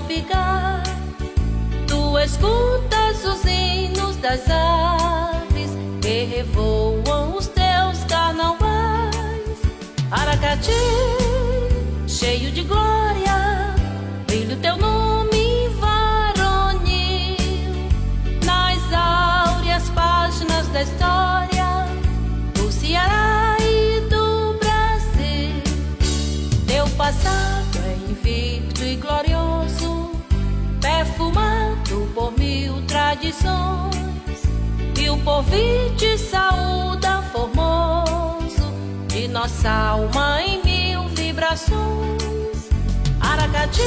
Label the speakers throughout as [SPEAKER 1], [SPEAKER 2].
[SPEAKER 1] pigar. Tu escutas os hinos das aves que revoam os teus carnavais. Aracati, cheio de glória, brilha o teu nome varonil nas áureas páginas da história do Ceará e do Brasil. Teu passado é invicto e glorioso, perfumado por 1000 tradições, e o porvir te saúda formoso, de nossa alma em 1000 vibrações. Aracati,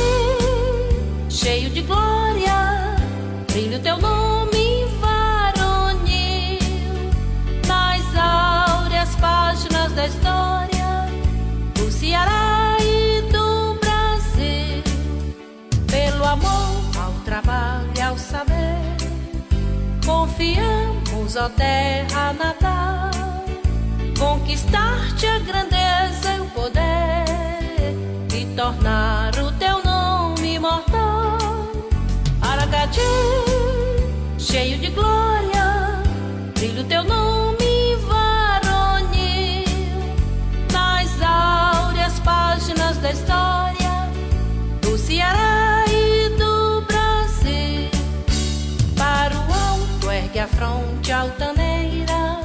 [SPEAKER 1] cheio de glória, brilha o teu nome varonil nas áureas páginas da história do Ceará e do Brasil. Pelo amor ao trabalho e ao saber, confiamos, ó terra natal, conquistar-te a grandeza e o poder e tornar o teu nome imortal. Aracati, cheio de glória, brilha o teu nome varonil nas áureas páginas da história do Ceará e do Brasil. Para o alto ergue a fronte altaneira,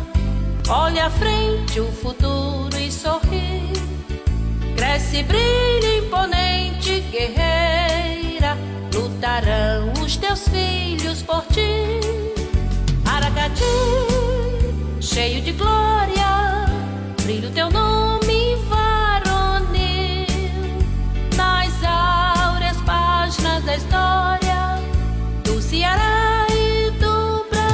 [SPEAKER 1] olha à frente o futuro e sorri. Cresce, brilha, imponente, guerreira, lutarão os teus filhos por ti. Aracati, cheio de glória, brilha o teu nome varonil nas áureas páginas da história do Ceará e do Brasil.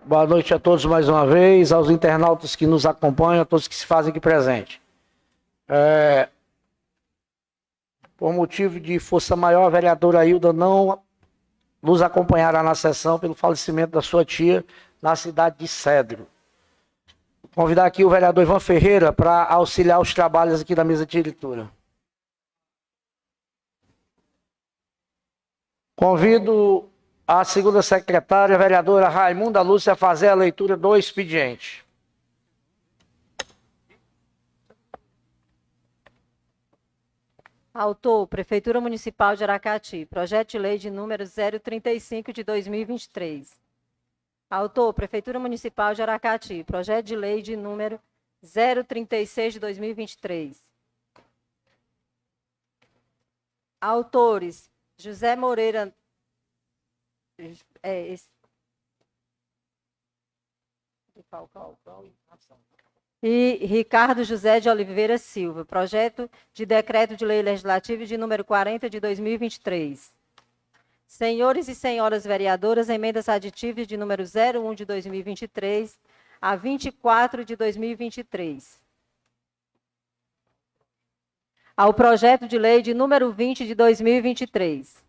[SPEAKER 2] Boa noite a todos mais uma vez, aos internautas que nos acompanham, a todos que se fazem aqui presente. Por motivo de força maior, a vereadora Hilda não nos acompanhará na sessão pelo falecimento da sua tia na cidade de Cedro. Vou convidar aqui o vereador Ivan Ferreira para auxiliar os trabalhos aqui da mesa de diretora. Convido a segunda secretária, a vereadora Raimunda Lúcia, a fazer a leitura do expediente.
[SPEAKER 3] Autor, Prefeitura Municipal de Aracati, projeto de lei de número 035 de 2023. Autor, Prefeitura Municipal de Aracati, projeto de lei de número 036 de 2023. Autores, José Moreira e Ricardo José de Oliveira Silva, projeto de decreto de lei legislativo de número 40 de 2023. Senhores e senhoras vereadoras, emendas aditivas de número 01 de 2023 a 24 de 2023. Ao projeto de lei de número 20 de 2023.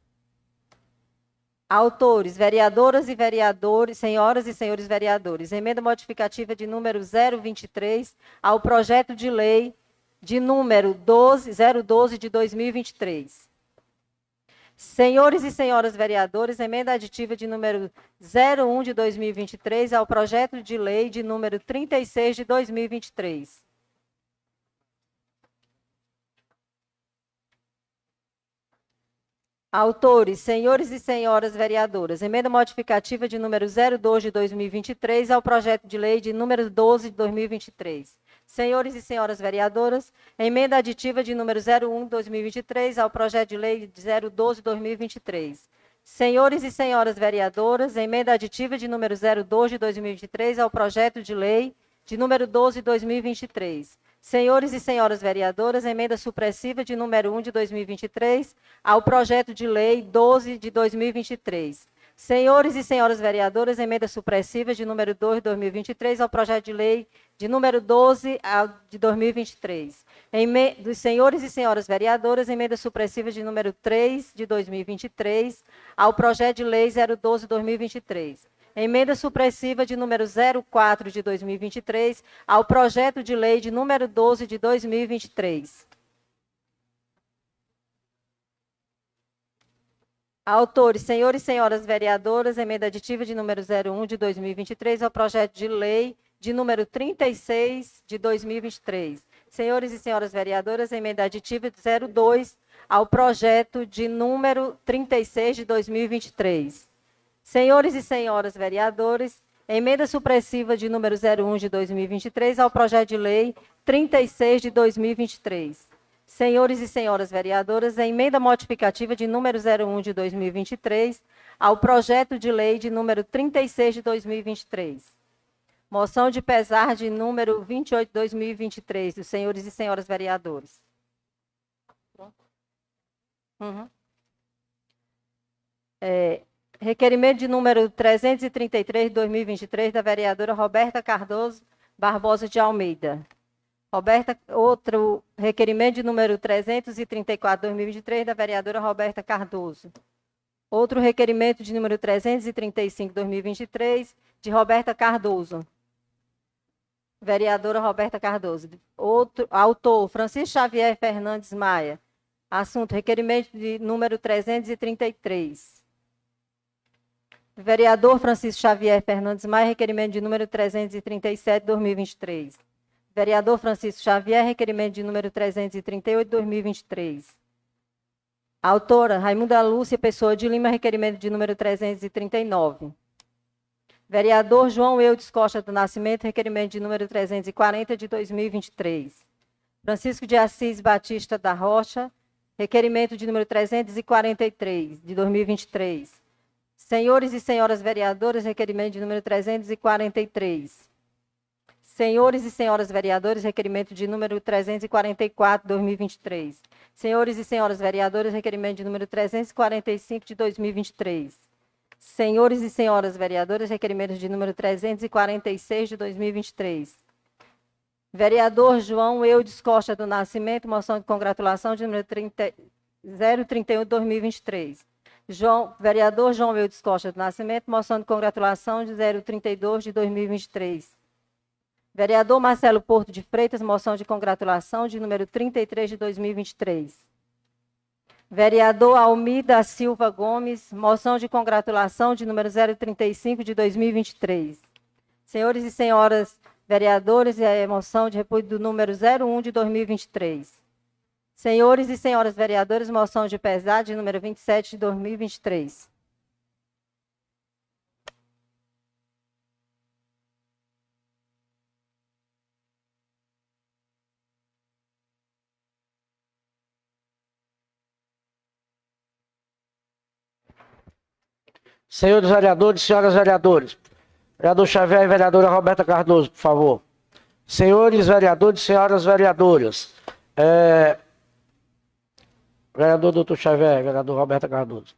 [SPEAKER 3] Autores, vereadoras e vereadores, senhoras e senhores vereadores, emenda modificativa de número 023 ao projeto de lei de número 012 de 2023. Senhores e senhoras vereadores, emenda aditiva de número 01 de 2023 ao projeto de lei de número 36 de 2023. Autores, senhores e senhoras vereadoras, emenda modificativa de número 02 de 2023 ao projeto de lei de número 12 de 2023. Senhores e senhoras vereadoras, emenda aditiva de número 01 de 2023 ao projeto de lei de 012 de 2023. Senhores e senhoras vereadoras, emenda aditiva de número 02 de 2023 ao projeto de lei de número 12 de 2023. Senhores e senhoras vereadoras, emenda supressiva de número 1 de 2023 ao projeto de lei 12 de 2023. Senhores e senhoras vereadoras, emenda supressiva de número 2 de 2023 ao projeto de lei de número 12 de 2023. Dos senhores e senhoras vereadoras, emenda supressiva de número 3 de 2023 ao projeto de lei 012 de 2023. Emenda supressiva de número 04 de 2023 ao projeto de lei de número 12 de 2023. Autores, senhores e senhoras vereadoras, emenda aditiva de número 01 de 2023 ao projeto de lei de número 36 de 2023. Senhores e senhoras vereadoras, emenda aditiva de 02 ao projeto de número 36 de 2023. Senhores e senhoras vereadores, emenda supressiva de número 01 de 2023 ao projeto de lei 36 de 2023. Senhores e senhoras vereadoras, a emenda modificativa de número 01 de 2023 ao projeto de lei de número 36 de 2023. Moção de pesar de número 28 de 2023, dos senhores e senhoras vereadores. Requerimento de número 333 de 2023, da vereadora Roberta Cardoso Barbosa de Almeida. Outro requerimento de número 334 de 2023, da vereadora Roberta Cardoso. Outro requerimento de número 335 de 2023, de Roberta Cardoso. Vereadora Roberta Cardoso. Autor, Francisco Xavier Fernandes Maia. Assunto, requerimento de número 333. Vereador Francisco Xavier Fernandes Maia, requerimento de número 337 de 2023. Vereador Francisco Xavier, requerimento de número 338 de 2023. Autora, Raimunda Lúcia Pessoa de Lima, requerimento de número 339. Vereador João Eudes Costa do Nascimento, requerimento de número 340 de 2023. Francisco de Assis Batista da Rocha, requerimento de número 343 de 2023. Senhores e senhoras vereadoras, requerimento de número 343. Senhores e senhoras vereadores, requerimento de número 344 de 2023. Senhores e senhoras vereadoras, requerimento de número 345 de 2023. Senhores e senhoras vereadoras, requerimento de número 346 de 2023. Vereador João Eudes Costa do Nascimento, moção de congratulação de número 031 de 2023. Vereador João Eudes Costa do Nascimento, moção de congratulação de 032 de 2023. Vereador Marcelo Porto de Freitas, moção de congratulação de número 33 de 2023. Vereador Almir da Silva Gomes, moção de congratulação de número 035 de 2023. Senhores e senhoras vereadores, moção de repúdio do número 01 de 2023. Senhores e senhoras vereadores, moção de pesar de número 27 de 2023.
[SPEAKER 2] Senhores vereadores, senhoras vereadores. Vereador Xavier e vereadora Roberta Cardoso, por favor. Senhores vereadores, senhoras vereadoras. Vereador doutor Xavier, vereador Roberta Cardoso.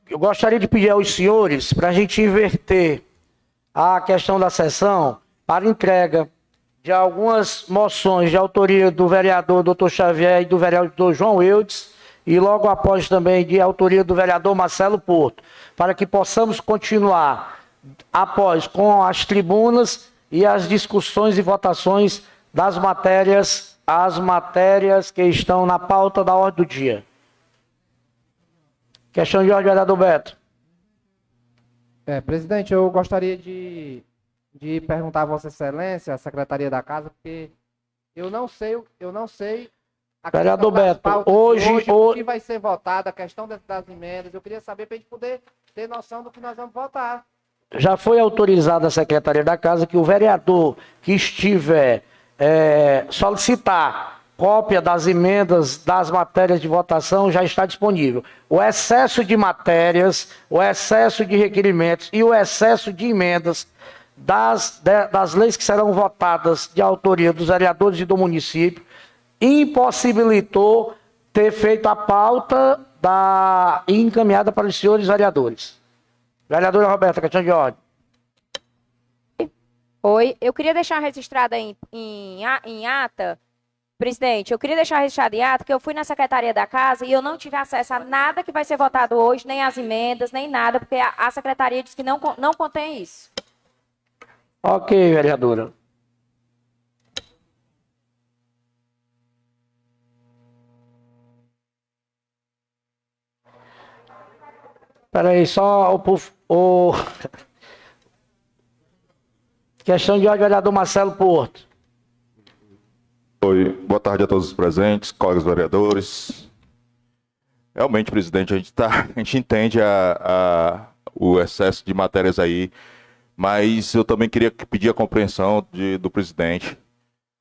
[SPEAKER 2] Eu gostaria de pedir aos senhores para a gente inverter a questão da sessão para entrega de algumas moções de autoria do vereador doutor Xavier e do vereador João Eudes, e logo após também de autoria do vereador Marcelo Porto, para que possamos continuar após com as tribunas e as discussões e votações das matérias, as matérias que estão na pauta da ordem do dia. Questão de ordem, vereador Beto.
[SPEAKER 4] Presidente, eu gostaria de perguntar a Vossa Excelência, a Secretaria da Casa, porque eu não sei
[SPEAKER 2] Vereador Beto, hoje
[SPEAKER 4] o que vai ser votado, a questão das emendas, eu queria saber para a gente poder ter noção do que nós vamos votar.
[SPEAKER 2] Já foi autorizada a Secretaria da Casa que o vereador que estiver solicitar cópia das emendas das matérias de votação já está disponível. O excesso de matérias, o excesso de requerimentos e o excesso de emendas das leis que serão votadas de autoria dos vereadores e do município impossibilitou ter feito a pauta e encaminhada para os senhores vereadores. Vereadora Roberta, questão de ordem.
[SPEAKER 5] Oi, eu queria deixar registrada em ata, presidente, eu queria deixar registrado em ata que eu fui na Secretaria da Casa e eu não tive acesso a nada que vai ser votado hoje, nem as emendas, nem nada, porque a Secretaria disse que não contém isso.
[SPEAKER 2] Ok, vereadora. Espera aí, só o... Questão de ordem, vereador Marcelo Porto.
[SPEAKER 6] Oi, boa tarde a todos os presentes, colegas vereadores. Realmente, presidente, a gente entende o excesso de matérias aí, mas eu também queria pedir a compreensão do presidente,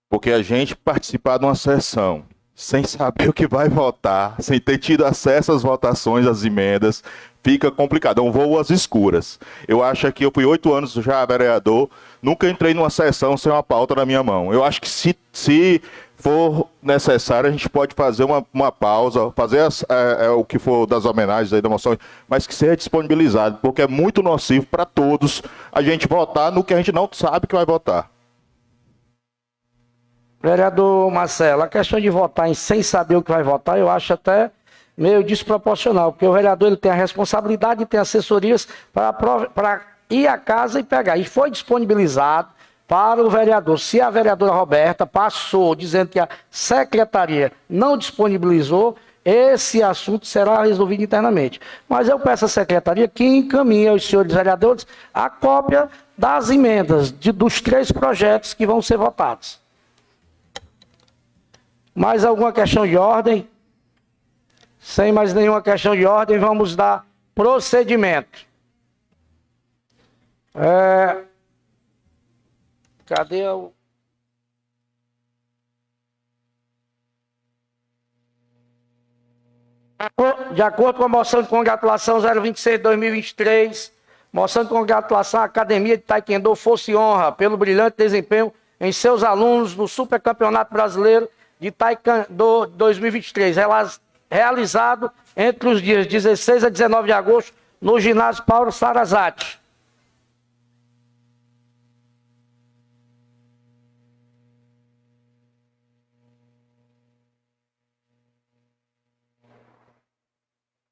[SPEAKER 6] porque a gente participar de uma sessão sem saber o que vai votar, sem ter tido acesso às votações, às emendas, fica complicado. É um voo às escuras. Eu acho que eu fui 8 anos já vereador, nunca entrei numa sessão sem uma pauta na minha mão. Eu acho que se for necessário, a gente pode fazer uma pausa, fazer o que for das homenagens aí, da moção, mas que seja disponibilizado, porque é muito nocivo para todos a gente votar no que a gente não sabe que vai votar.
[SPEAKER 2] Vereador Marcelo, a questão de votar sem saber o que vai votar, eu acho até meio desproporcional, porque o vereador ele tem a responsabilidade de ter assessorias para ir à casa e pegar. E foi disponibilizado para o vereador. Se a vereadora Roberta passou dizendo que a secretaria não disponibilizou, esse assunto será resolvido internamente. Mas eu peço à secretaria que encaminhe aos senhores vereadores a cópia das emendas dos 3 projetos que vão ser votados. Mais alguma questão de ordem? Sem mais nenhuma questão de ordem, vamos dar procedimento. Cadê o... De acordo com a moção de congratulação 026/2023, moção de congratulação à Academia de Taekwondo Força e Honra pelo brilhante desempenho em seus alunos no Supercampeonato Brasileiro de Taekwondo 2023, realizado entre os dias 16 a 19 de agosto no ginásio Paulo Sarazate.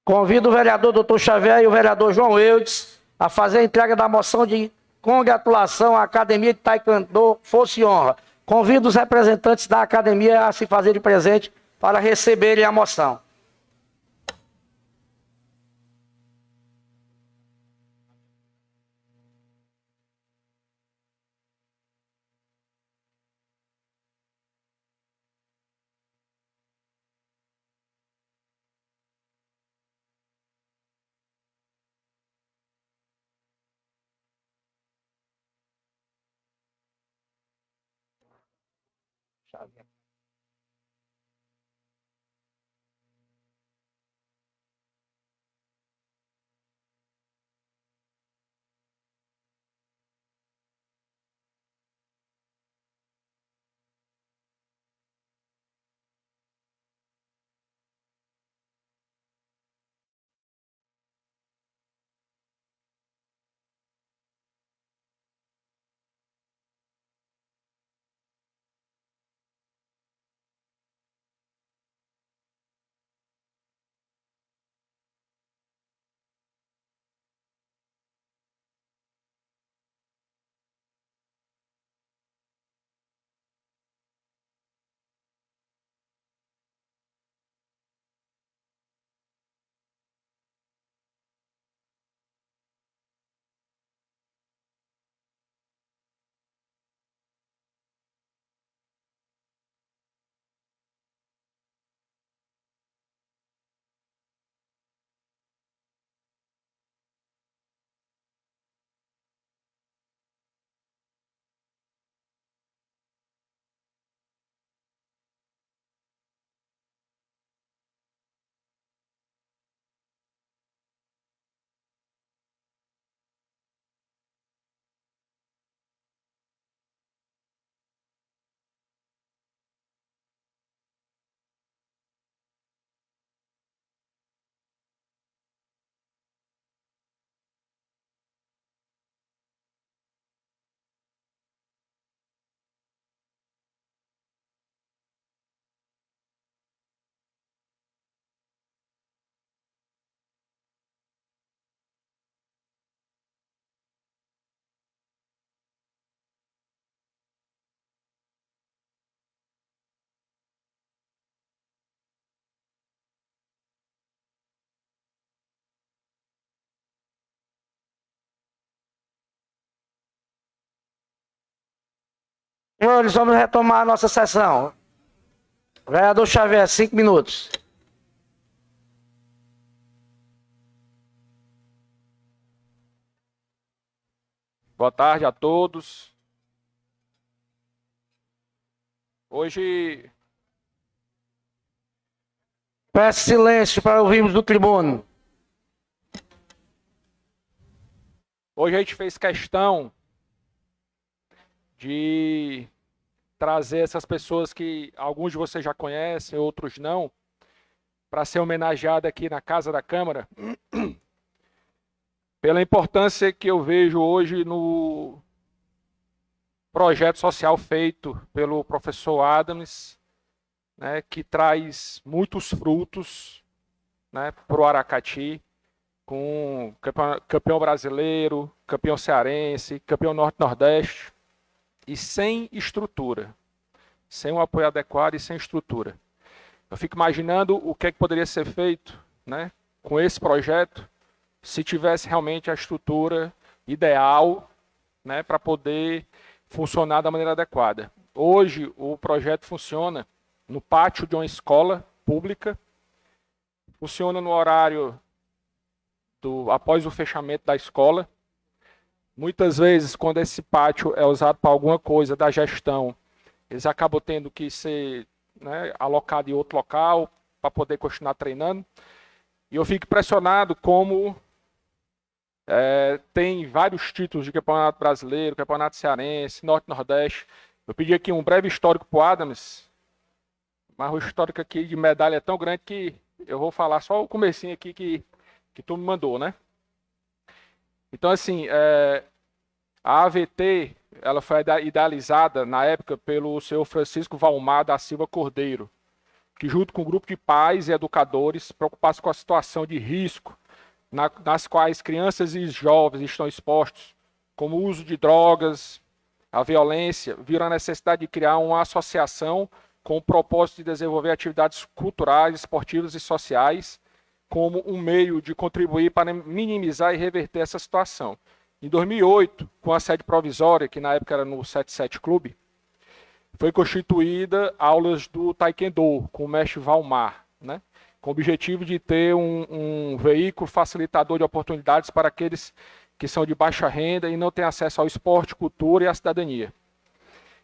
[SPEAKER 2] Convido o vereador Dr. Xavier e o vereador João Eudes a fazer a entrega da moção de congratulação à Academia de Taekwondo Força e Honra. Convido os representantes da academia a se fazerem presente para receberem a moção. Senhores, vamos retomar a nossa sessão. Vereador Xavier, 5 minutos.
[SPEAKER 7] Boa tarde a todos. Hoje,
[SPEAKER 2] Peço silêncio para ouvirmos do tribuno.
[SPEAKER 7] hoje a gente fez questão de trazer essas pessoas que alguns de vocês já conhecem, outros não, para ser homenageada aqui na Casa da Câmara, pela importância que eu vejo hoje no projeto social feito pelo professor Adams, né, que traz muitos frutos, né, para o Aracati, com campeão brasileiro, campeão cearense, campeão norte-nordeste, e sem estrutura, sem um apoio adequado e sem estrutura. Eu fico imaginando o que é que poderia ser feito, né, com esse projeto, se tivesse realmente a estrutura ideal, né, para poder funcionar da maneira adequada. Hoje, o projeto funciona no pátio de uma escola pública, funciona no horário após o fechamento da escola. Muitas vezes, quando esse pátio é usado para alguma coisa da gestão, eles acabam tendo que ser, né, alocado em outro local para poder continuar treinando. E eu fico impressionado como tem vários títulos de campeonato brasileiro, campeonato cearense, norte-nordeste. Eu pedi aqui um breve histórico para o Adams, mas o histórico aqui de medalha é tão grande que eu vou falar só o comecinho aqui que tu me mandou, né? Então, assim, a AVT, ela foi idealizada na época pelo senhor Francisco Valmar da Silva Cordeiro, que junto com um grupo de pais e educadores preocupados com a situação de risco nas quais crianças e jovens estão expostos, como o uso de drogas, a violência, viram a necessidade de criar uma associação com o propósito de desenvolver atividades culturais, esportivas e sociais, como um meio de contribuir para minimizar e reverter essa situação. Em 2008, com a sede provisória, que na época era no 77 Clube, foi constituída aulas do Taekwondo, com o mestre Valmar, né? Com o objetivo de ter um veículo facilitador de oportunidades para aqueles que são de baixa renda e não têm acesso ao esporte, cultura e à cidadania.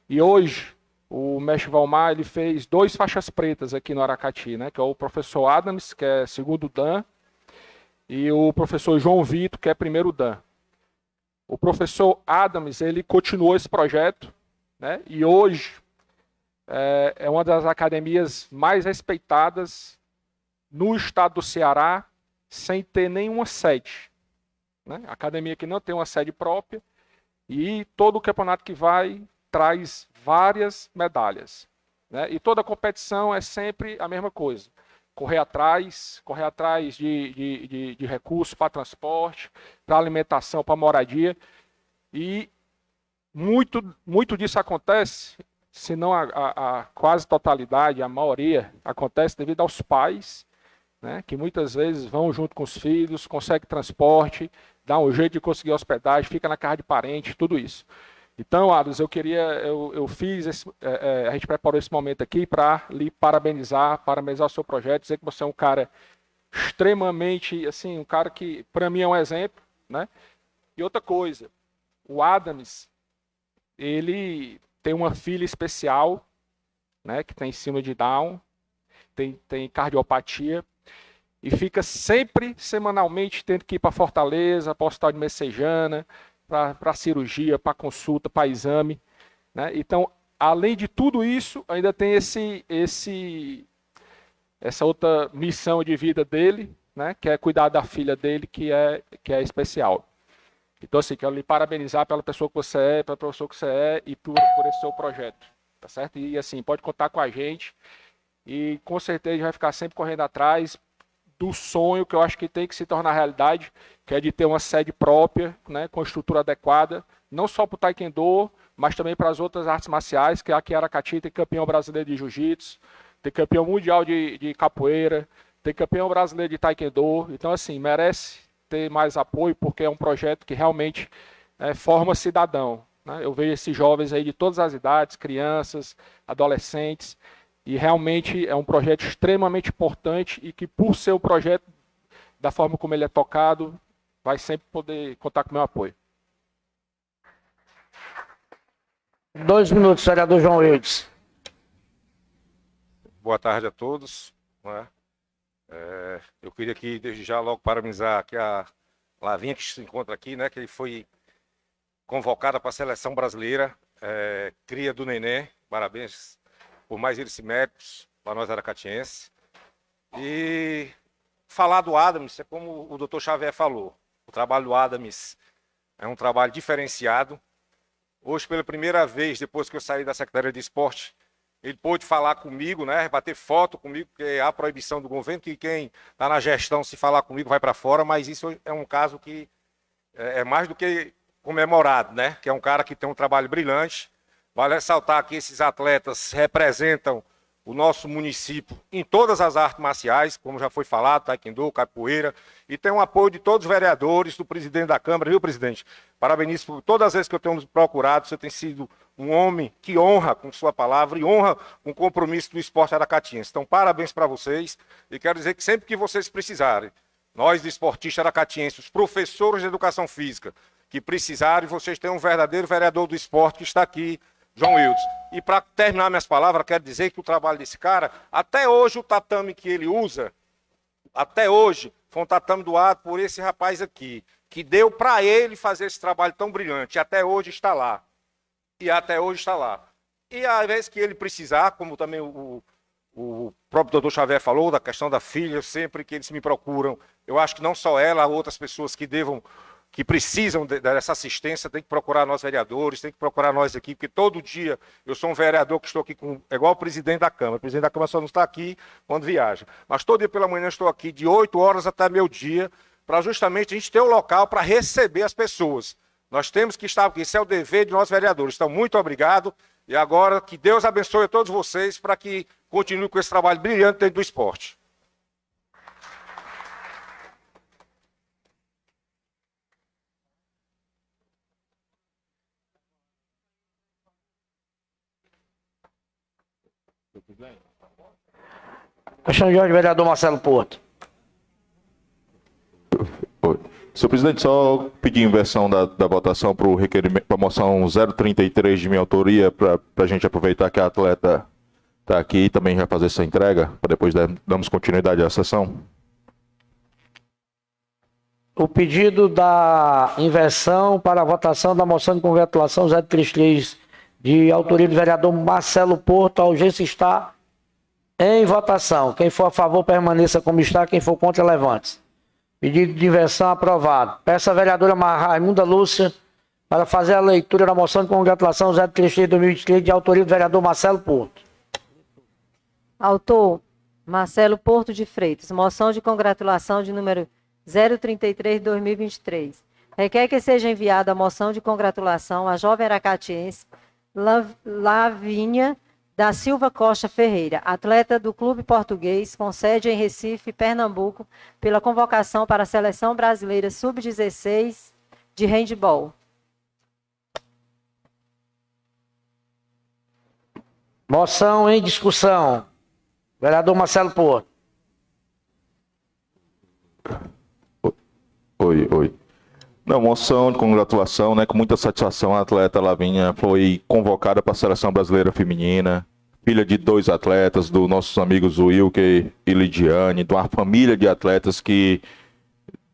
[SPEAKER 7] E hoje, o mestre Valmar ele fez 2 faixas pretas aqui no Aracati, né, que é o professor Adams, que é segundo Dan, e o professor João Vitor, que é primeiro Dan. O professor Adams ele continuou esse projeto, né, e hoje é uma das academias mais respeitadas no estado do Ceará, sem ter nenhuma sede, né? Academia que não tem uma sede própria, e todo o campeonato que vai traz várias medalhas, né? E toda a competição é sempre a mesma coisa, correr atrás de recursos para transporte, para alimentação, para moradia, e muito disso acontece, se não a quase totalidade, a maioria, acontece devido aos pais, né, que muitas vezes vão junto com os filhos, conseguem transporte, dá um jeito de conseguir hospedagem, fica na casa de parente, tudo isso. Então, Adams, eu fiz, a gente preparou esse momento aqui para lhe parabenizar o seu projeto, dizer que você é um cara extremamente, assim, um cara que, para mim, é um exemplo, né? E outra coisa, o Adams, ele tem uma filha especial, né, que tem síndrome de Down, tem cardiopatia, e fica sempre, semanalmente, tendo que ir para Fortaleza, para o Hospital de Messejana, para cirurgia, para consulta, para exame, né? Então, além de tudo isso, ainda tem essa outra missão de vida dele, né? Que é cuidar da filha dele, que é especial. Então, assim, quero lhe parabenizar pela pessoa que você é, pela professora que você é e por esse seu projeto, tá certo? E, assim, pode contar com a gente e, com certeza, a gente vai ficar sempre correndo atrás do sonho que eu acho que tem que se tornar realidade, que é de ter uma sede própria, né, com estrutura adequada, não só para o Taekwondo, mas também para as outras artes marciais, que aqui em Aracati tem campeão brasileiro de jiu-jitsu, tem campeão mundial de capoeira, tem campeão brasileiro de Taekwondo, então assim, merece ter mais apoio, porque é um projeto que realmente forma cidadão, né? Eu vejo esses jovens aí de todas as idades, crianças, adolescentes, e realmente é um projeto extremamente importante e que, por ser o projeto da forma como ele é tocado, vai sempre poder contar com o meu apoio.
[SPEAKER 2] 2 minutos, vereador João Wildes.
[SPEAKER 8] Boa tarde a todos. Né? Eu queria aqui, desde já, logo parabenizar aqui a Lavinha, que se encontra aqui, né? Que ele foi convocada para a seleção brasileira, cria do Neném. Parabéns por mais esse méritos para nós aracatienses. E falar do Adams é como o doutor Xavier falou. O trabalho do Adams é um trabalho diferenciado. Hoje, pela primeira vez, depois que eu saí da Secretaria de Esporte, ele pôde falar comigo, né, bater foto comigo, porque há proibição do governo, que quem está na gestão, se falar comigo, vai para fora, mas isso é um caso que é mais do que comemorado, né, que é um cara que tem um trabalho brilhante. Vale ressaltar que esses atletas representam o nosso município em todas as artes marciais, como já foi falado, taekwondo, capoeira, e tem o apoio de todos os vereadores, do presidente da Câmara, viu, presidente? Parabenizo por todas as vezes que eu tenho procurado, você tem sido um homem que honra com sua palavra e honra com o compromisso do esporte aracatiense. Então, parabéns para vocês, e quero dizer que sempre que vocês precisarem, nós, de esportistas aracatienses, os professores de educação física, que precisarem, vocês têm um verdadeiro vereador do esporte que está aqui, João Wildes. E para terminar minhas palavras, quero dizer que o trabalho desse cara, até hoje o tatame que ele usa, até hoje, foi um tatame doado por esse rapaz aqui, que deu para ele fazer esse trabalho tão brilhante, e até hoje está lá. E até hoje está lá. E às vezes que ele precisar, como também o próprio doutor Xavier falou, da questão da filha, sempre que eles me procuram, eu acho que não só ela, outras pessoas que precisam dessa assistência, tem que procurar nós vereadores, tem que procurar nós aqui, porque todo dia eu sou um vereador que estou aqui é igual o presidente da Câmara. O presidente da Câmara só não está aqui quando viaja. Mas todo dia pela manhã eu estou aqui de 8 horas até meio dia, para justamente a gente ter um local para receber as pessoas. Nós temos que estar aqui, esse é o dever de nós vereadores. Então, muito obrigado. E agora, que Deus abençoe a todos vocês para que continue com esse trabalho brilhante dentro do esporte.
[SPEAKER 2] Questão de ordem, vereador Marcelo Porto.
[SPEAKER 6] Oi. Senhor presidente, só pedir inversão da votação para o requerimento, para a moção 033 de minha autoria, para a gente aproveitar que a atleta está aqui e também já fazer essa entrega, para depois darmos continuidade à sessão.
[SPEAKER 2] O pedido da inversão para a votação da moção de congratulação 033 de autoria do vereador Marcelo Porto, a urgência está em votação. Quem for a favor, permaneça como está. Quem for contra, levante-se. Pedido de inversão aprovado. Peço à vereadora Raimunda Lúcia para fazer a leitura da moção de congratulação 033 de 2023 de autoria do vereador Marcelo Porto.
[SPEAKER 3] Autor, Marcelo Porto de Freitas. Moção de congratulação de número 033 de 2023. Requer que seja enviada a moção de congratulação à jovem aracatiense Lavínia da Silva Costa Ferreira, atleta do Clube Português, com sede em Recife, Pernambuco, pela convocação para a Seleção Brasileira Sub-16 de handebol.
[SPEAKER 2] Moção em discussão. Vereador Marcelo Porto.
[SPEAKER 6] Oi. Não, moção de congratulação, né? Com muita satisfação, a atleta Lavinha foi convocada para a Seleção Brasileira Feminina, filha de 2 atletas, dos nossos amigos Wilker e Lidiane, de uma família de atletas que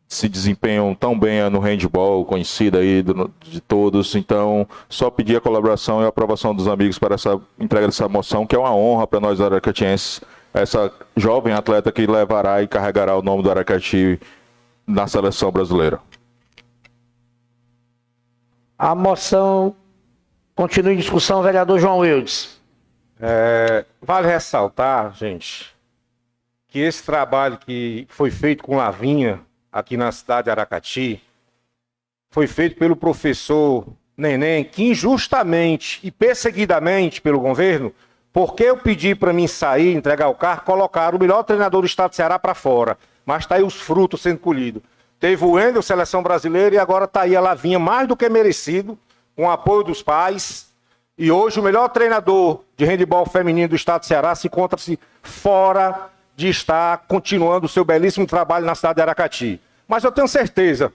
[SPEAKER 6] se desempenham tão bem no handball, conhecida aí de todos. Então, só pedir a colaboração e a aprovação dos amigos para essa entrega dessa moção, que é uma honra para nós aracatienses, essa jovem atleta que levará e carregará o nome do Aracati na seleção brasileira.
[SPEAKER 2] A moção continua em discussão, vereador João Wildes.
[SPEAKER 8] Vale ressaltar, gente, que esse trabalho que foi feito com Lavinha aqui na cidade de Aracati foi feito pelo professor Neném, que injustamente e perseguidamente pelo governo, porque eu pedi para mim sair, entregar o carro, colocaram o melhor treinador do estado do Ceará para fora. Mas está aí os frutos sendo colhidos. Teve o Wendel, seleção brasileira, e agora está aí a Lavinha, mais do que merecido, com o apoio dos pais. E hoje o melhor treinador de handebol feminino do estado do Ceará se encontra-se fora de estar continuando o seu belíssimo trabalho na cidade de Aracati. Mas eu tenho certeza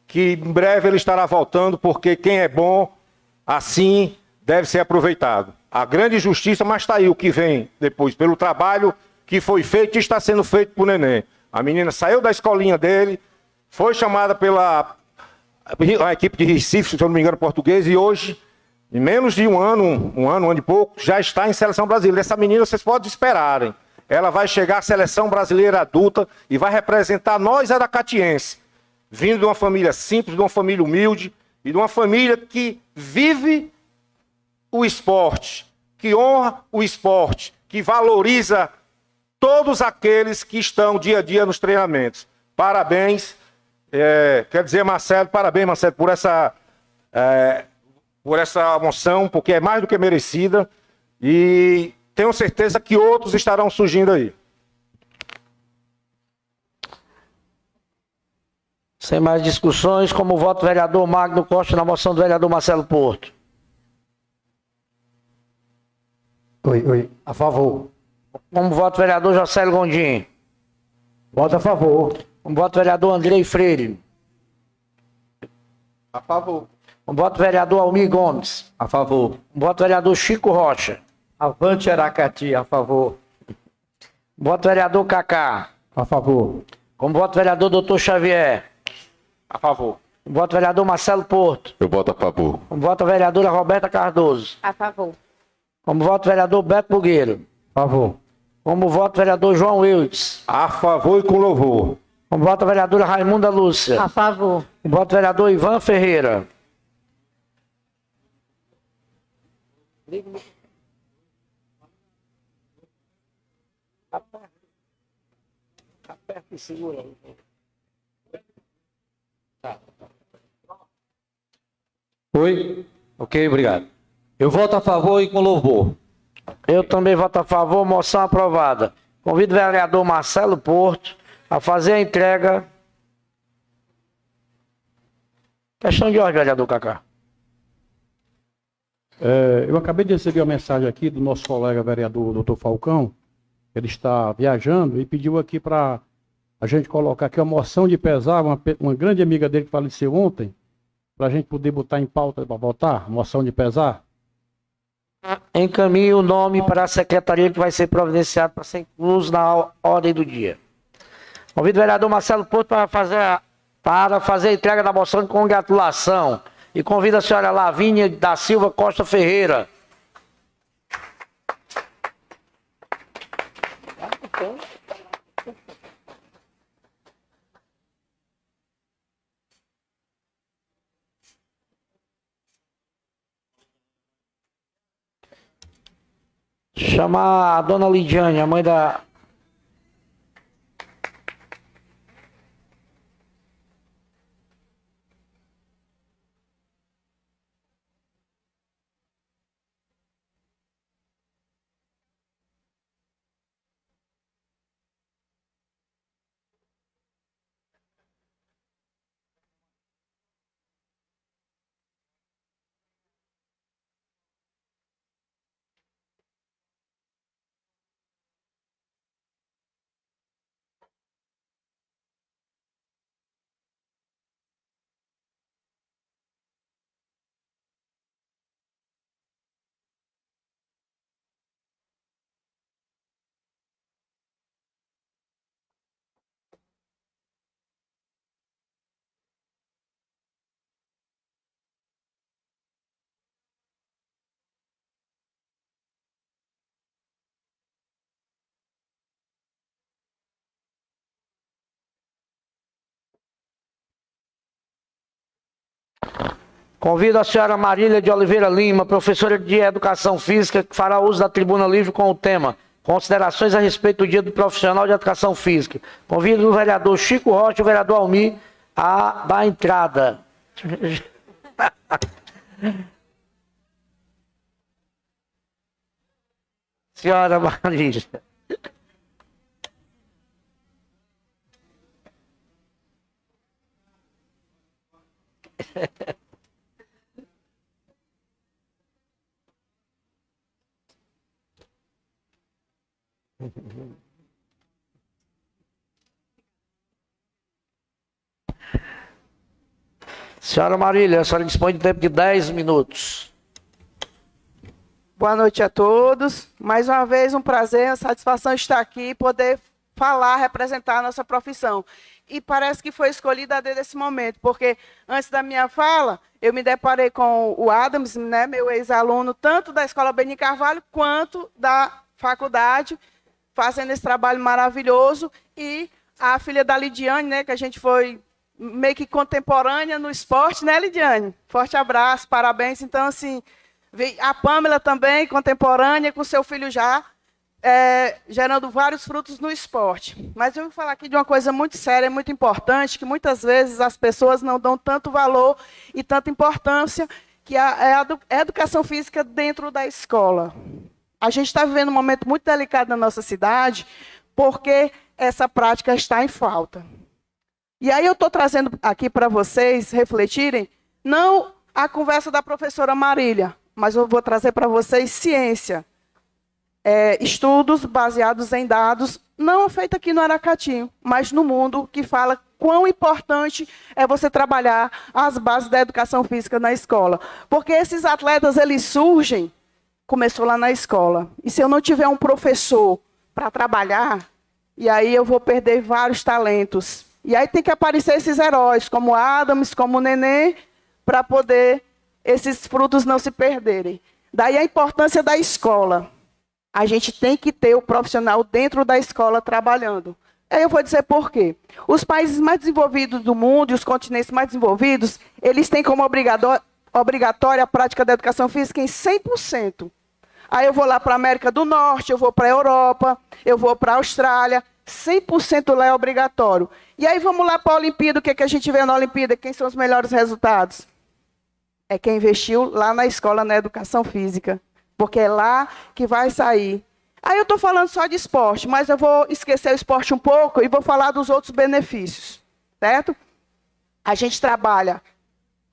[SPEAKER 8] que em breve ele estará voltando, porque quem é bom, assim, deve ser aproveitado. A grande injustiça, mas está aí o que vem depois, pelo trabalho que foi feito e está sendo feito por Neném. A menina saiu da escolinha dele, foi chamada pela a equipe de Recife, se eu não me engano, português, e hoje, em menos de um ano e pouco, já está em seleção brasileira. Essa menina, vocês podem esperarem. Ela vai chegar à seleção brasileira adulta e vai representar nós aracatienses, vindo de uma família simples, de uma família humilde e de uma família que vive o esporte, que honra o esporte, que valoriza todos aqueles que estão dia a dia nos treinamentos. Parabéns, quer dizer, Marcelo, parabéns, Marcelo, por essa moção, porque é mais do que merecida, e tenho certeza que outros estarão surgindo aí.
[SPEAKER 2] Sem mais discussões, como voto o vereador Magno Costa na moção do vereador Marcelo Porto.
[SPEAKER 9] Oi, a favor.
[SPEAKER 2] Como voto o vereador Jocélio Gondim.
[SPEAKER 9] Voto a favor.
[SPEAKER 2] Como voto o vereador Andrei Freire.
[SPEAKER 4] A favor.
[SPEAKER 2] Como voto o vereador Almir Gomes.
[SPEAKER 9] A favor.
[SPEAKER 2] Como voto o vereador Chico Rocha.
[SPEAKER 9] Avante Aracati, a favor.
[SPEAKER 2] Como voto o vereador Cacá.
[SPEAKER 9] A favor.
[SPEAKER 2] Como voto o vereador Dr. Xavier.
[SPEAKER 7] A favor.
[SPEAKER 2] Como voto o vereador Marcelo Porto.
[SPEAKER 6] Eu voto a favor.
[SPEAKER 2] Como voto a vereadora Roberta Cardoso.
[SPEAKER 5] A favor.
[SPEAKER 2] Como voto o vereador Beto Bugueiro.
[SPEAKER 9] A favor.
[SPEAKER 2] Como voto o vereador João Wildes.
[SPEAKER 8] A favor e com louvor.
[SPEAKER 2] Como voto a vereadora Raimunda Lúcia.
[SPEAKER 3] A favor.
[SPEAKER 2] Como voto o vereador Ivan Ferreira. Aperta e segura aí.
[SPEAKER 9] Oi? Ok, obrigado. Eu voto a favor e com louvor.
[SPEAKER 2] Eu também voto a favor, moção aprovada. Convido o vereador Marcelo Porto a fazer a entrega. Questão de ordem, vereador Cacá.
[SPEAKER 10] Eu acabei de receber uma mensagem aqui do nosso colega vereador Dr. Falcão. Ele está viajando e pediu aqui para a gente colocar aqui uma moção de pesar, uma grande amiga dele que faleceu ontem, para a gente poder botar em pauta para votar, moção de pesar.
[SPEAKER 2] Encaminhe o nome para a secretaria que vai ser providenciado para ser incluso na ordem do dia. Convido o vereador Marcelo Porto para fazer a entrega da moção de congratulação. E convido a senhora Lavínia da Silva Costa Ferreira. Chamar a dona Lidiane, a mãe da... Convido a senhora Marília de Oliveira Lima, professora de Educação Física, que fará uso da tribuna livre com o tema Considerações a respeito do Dia do Profissional de Educação Física. Convido o vereador Chico Rocha e o vereador Almir a dar entrada. Senhora Marília. Senhora Marília, a senhora dispõe de tempo de 10 minutos.
[SPEAKER 11] Boa noite a todos. Mais uma vez, um prazer, uma satisfação estar aqui e poder falar, representar a nossa profissão. E parece que foi escolhida desde esse momento, porque antes da minha fala, eu me deparei com o Adams, né, meu ex-aluno, tanto da Escola Beni Carvalho, quanto da faculdade, fazendo esse trabalho maravilhoso, e a filha da Lidiane, né, que a gente foi meio que contemporânea no esporte, né, Lidiane? Forte abraço, parabéns. Então, assim, a Pâmela também, contemporânea, com seu filho já, gerando vários frutos no esporte. Mas eu vou falar aqui de uma coisa muito séria, muito importante, que muitas vezes as pessoas não dão tanto valor e tanta importância, que é a educação física dentro da escola. A gente está vivendo um momento muito delicado na nossa cidade, porque essa prática está em falta. E aí eu estou trazendo aqui para vocês refletirem, não a conversa da professora Marília, mas eu vou trazer para vocês ciência. Estudos baseados em dados, não feitos aqui no Aracati, mas no mundo, que fala quão importante é você trabalhar as bases da educação física na escola. Porque esses atletas, eles surgem, começou lá na escola. E se eu não tiver um professor para trabalhar, e aí eu vou perder vários talentos. E aí tem que aparecer esses heróis, como o Adams, como o Nenê, para poder esses frutos não se perderem. Daí a importância da escola. A gente tem que ter o profissional dentro da escola trabalhando. Aí eu vou dizer por quê. Os países mais desenvolvidos do mundo e os continentes mais desenvolvidos, eles têm como obrigatória a prática da educação física em 100%. Aí eu vou lá para a América do Norte, eu vou para a Europa, eu vou para a Austrália, 100% lá é obrigatório. E aí vamos lá para a Olimpíada, o que, é que a gente vê na Olimpíada? Quem são os melhores resultados? É quem investiu lá na escola, na educação física. Porque é lá que vai sair. Aí eu estou falando só de esporte, mas eu vou esquecer o esporte um pouco e vou falar dos outros benefícios, certo? A gente trabalha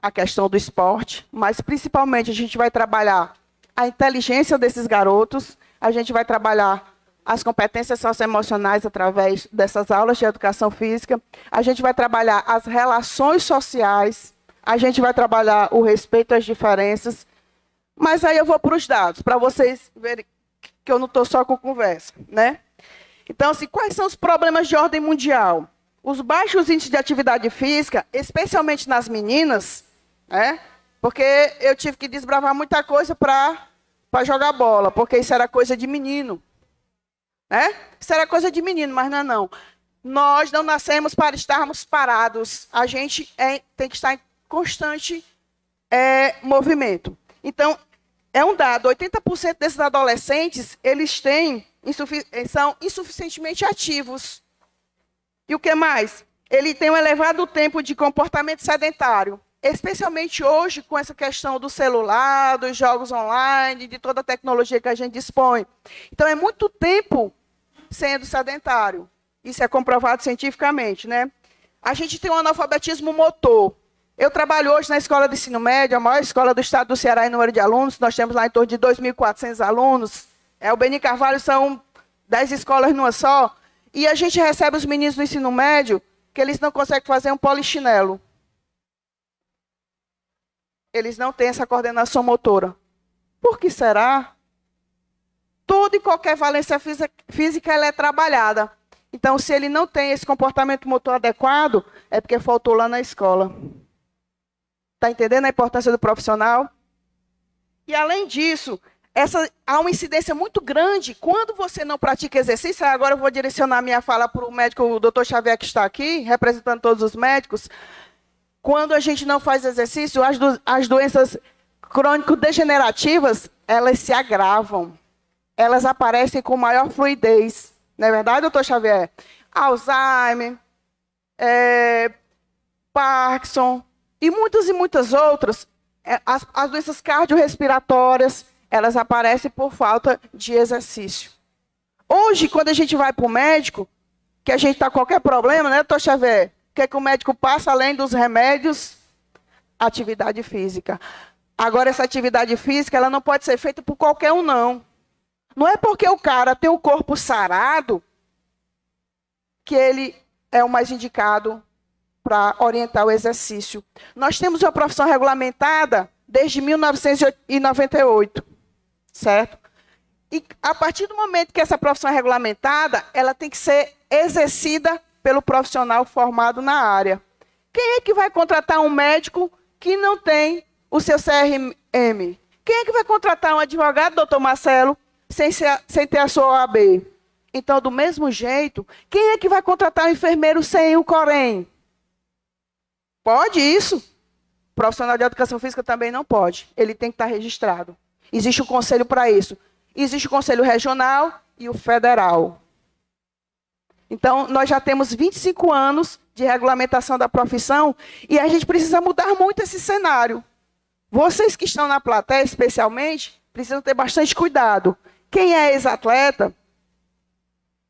[SPEAKER 11] a questão do esporte, mas principalmente a gente vai trabalhar a inteligência desses garotos, a gente vai trabalhar as competências socioemocionais através dessas aulas de educação física, a gente vai trabalhar as relações sociais, a gente vai trabalhar o respeito às diferenças. Mas aí eu vou para os dados, para vocês verem que eu não estou só com conversa, né? Então, assim, quais são os problemas de ordem mundial? Os baixos índices de atividade física, especialmente nas meninas, né? Porque eu tive que desbravar muita coisa para jogar bola, porque isso era coisa de menino, né? Isso era coisa de menino, mas não é não. Nós não nascemos para estarmos parados. A gente tem que estar em constante movimento. Então, é um dado, 80% desses adolescentes, eles são insuficientemente ativos. E o que mais? Ele tem um elevado tempo de comportamento sedentário, especialmente hoje com essa questão do celular, dos jogos online, de toda a tecnologia que a gente dispõe. Então, é muito tempo sendo sedentário. Isso é comprovado cientificamente, né? A gente tem um analfabetismo motor. Eu trabalho hoje na escola de ensino médio, a maior escola do estado do Ceará em número de alunos. Nós temos lá em torno de 2.400 alunos. O Beni Carvalho são 10 escolas numa só. E a gente recebe os meninos do ensino médio que eles não conseguem fazer um polichinelo. Eles não têm essa coordenação motora. Por que será? Toda e qualquer valência física ela é trabalhada. Então, se ele não tem esse comportamento motor adequado, é porque faltou lá na escola. Está entendendo a importância do profissional? E, além disso, há uma incidência muito grande quando você não pratica exercício. Agora eu vou direcionar minha fala para o médico, o doutor Xavier, que está aqui, representando todos os médicos. Quando a gente não faz exercício, as doenças crônico-degenerativas, elas se agravam. Elas aparecem com maior fluidez. Não é verdade, doutor Xavier? Alzheimer, Parkinson... E muitas outras, as doenças cardiorrespiratórias, elas aparecem por falta de exercício. Hoje, quando a gente vai para o médico, que a gente está com qualquer problema, né, doutor Xavier? O que é que o médico passa além dos remédios? Atividade física. Agora, essa atividade física, ela não pode ser feita por qualquer um, não. Não é porque o cara tem o corpo sarado que ele é o mais indicado para orientar o exercício. Nós temos uma profissão regulamentada desde 1998, certo? E a partir do momento que essa profissão é regulamentada, ela tem que ser exercida pelo profissional formado na área. Quem é que vai contratar um médico que não tem o seu CRM? Quem é que vai contratar um advogado, doutor Marcelo, sem ter a sua OAB? Então, do mesmo jeito, quem é que vai contratar um enfermeiro sem o Corém? Pode isso? O profissional de educação física também não pode. Ele tem que estar registrado. Existe um conselho para isso. Existe o conselho regional e o federal. Então, nós já temos 25 anos de regulamentação da profissão e a gente precisa mudar muito esse cenário. Vocês que estão na plateia, especialmente, precisam ter bastante cuidado. Quem é ex-atleta,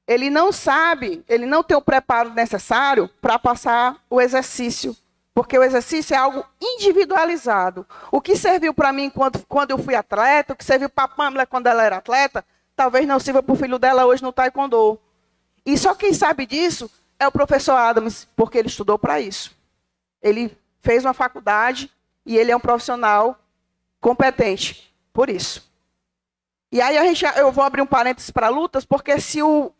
[SPEAKER 11] ele não sabe, ele não tem o preparo necessário para passar o exercício. Porque o exercício é algo individualizado. O que serviu para mim quando eu fui atleta, o que serviu para a Pamela quando ela era atleta, talvez não sirva para o filho dela hoje no taekwondo. E só quem sabe disso é o professor Adams, porque ele estudou para isso. Ele fez uma faculdade e ele é um profissional competente por isso. E aí eu vou abrir um parênteses para lutas, porque se o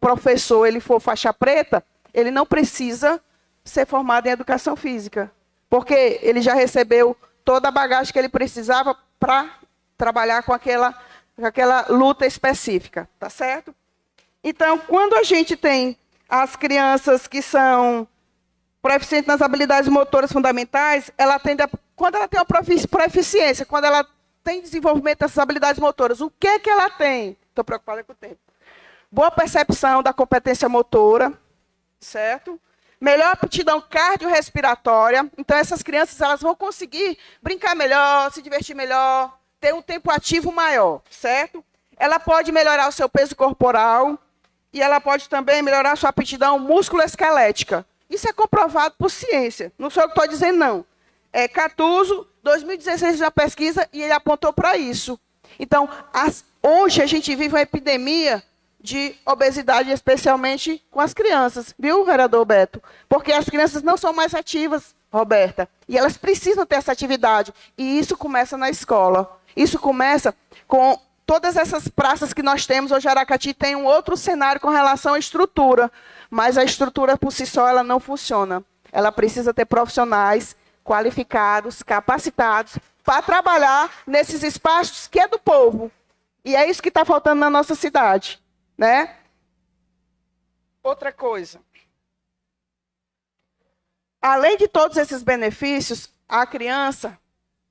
[SPEAKER 11] professor ele for faixa preta, ele não precisa ser formado em educação física, porque ele já recebeu toda a bagagem que ele precisava para trabalhar com aquela luta específica, tá certo? Então, quando a gente tem as crianças que são proficientes nas habilidades motoras fundamentais, quando ela tem uma proficiência, quando ela tem desenvolvimento dessas habilidades motoras, o que ela tem? Estou preocupada com o tempo. Boa percepção da competência motora, certo? Melhor aptidão cardiorrespiratória. Então, essas crianças elas vão conseguir brincar melhor, se divertir melhor, ter um tempo ativo maior, certo? Ela pode melhorar o seu peso corporal e ela pode também melhorar a sua aptidão musculoesquelética. Isso é comprovado por ciência. Não sou eu que estou dizendo, não. É Catuso, 2016, uma pesquisa, e ele apontou para isso. Então, hoje a gente vive uma epidemia de obesidade, especialmente com as crianças, viu, vereador Beto? Porque as crianças não são mais ativas, Roberta, e elas precisam ter essa atividade, e isso começa na escola. Isso começa com todas essas praças que nós temos. Hoje Aracati tem um outro cenário com relação à estrutura, mas a estrutura por si só ela não funciona. Ela precisa ter profissionais qualificados, capacitados, para trabalhar nesses espaços que é do povo. E é isso que está faltando na nossa cidade. Né? Outra coisa. Além de todos esses benefícios, a criança,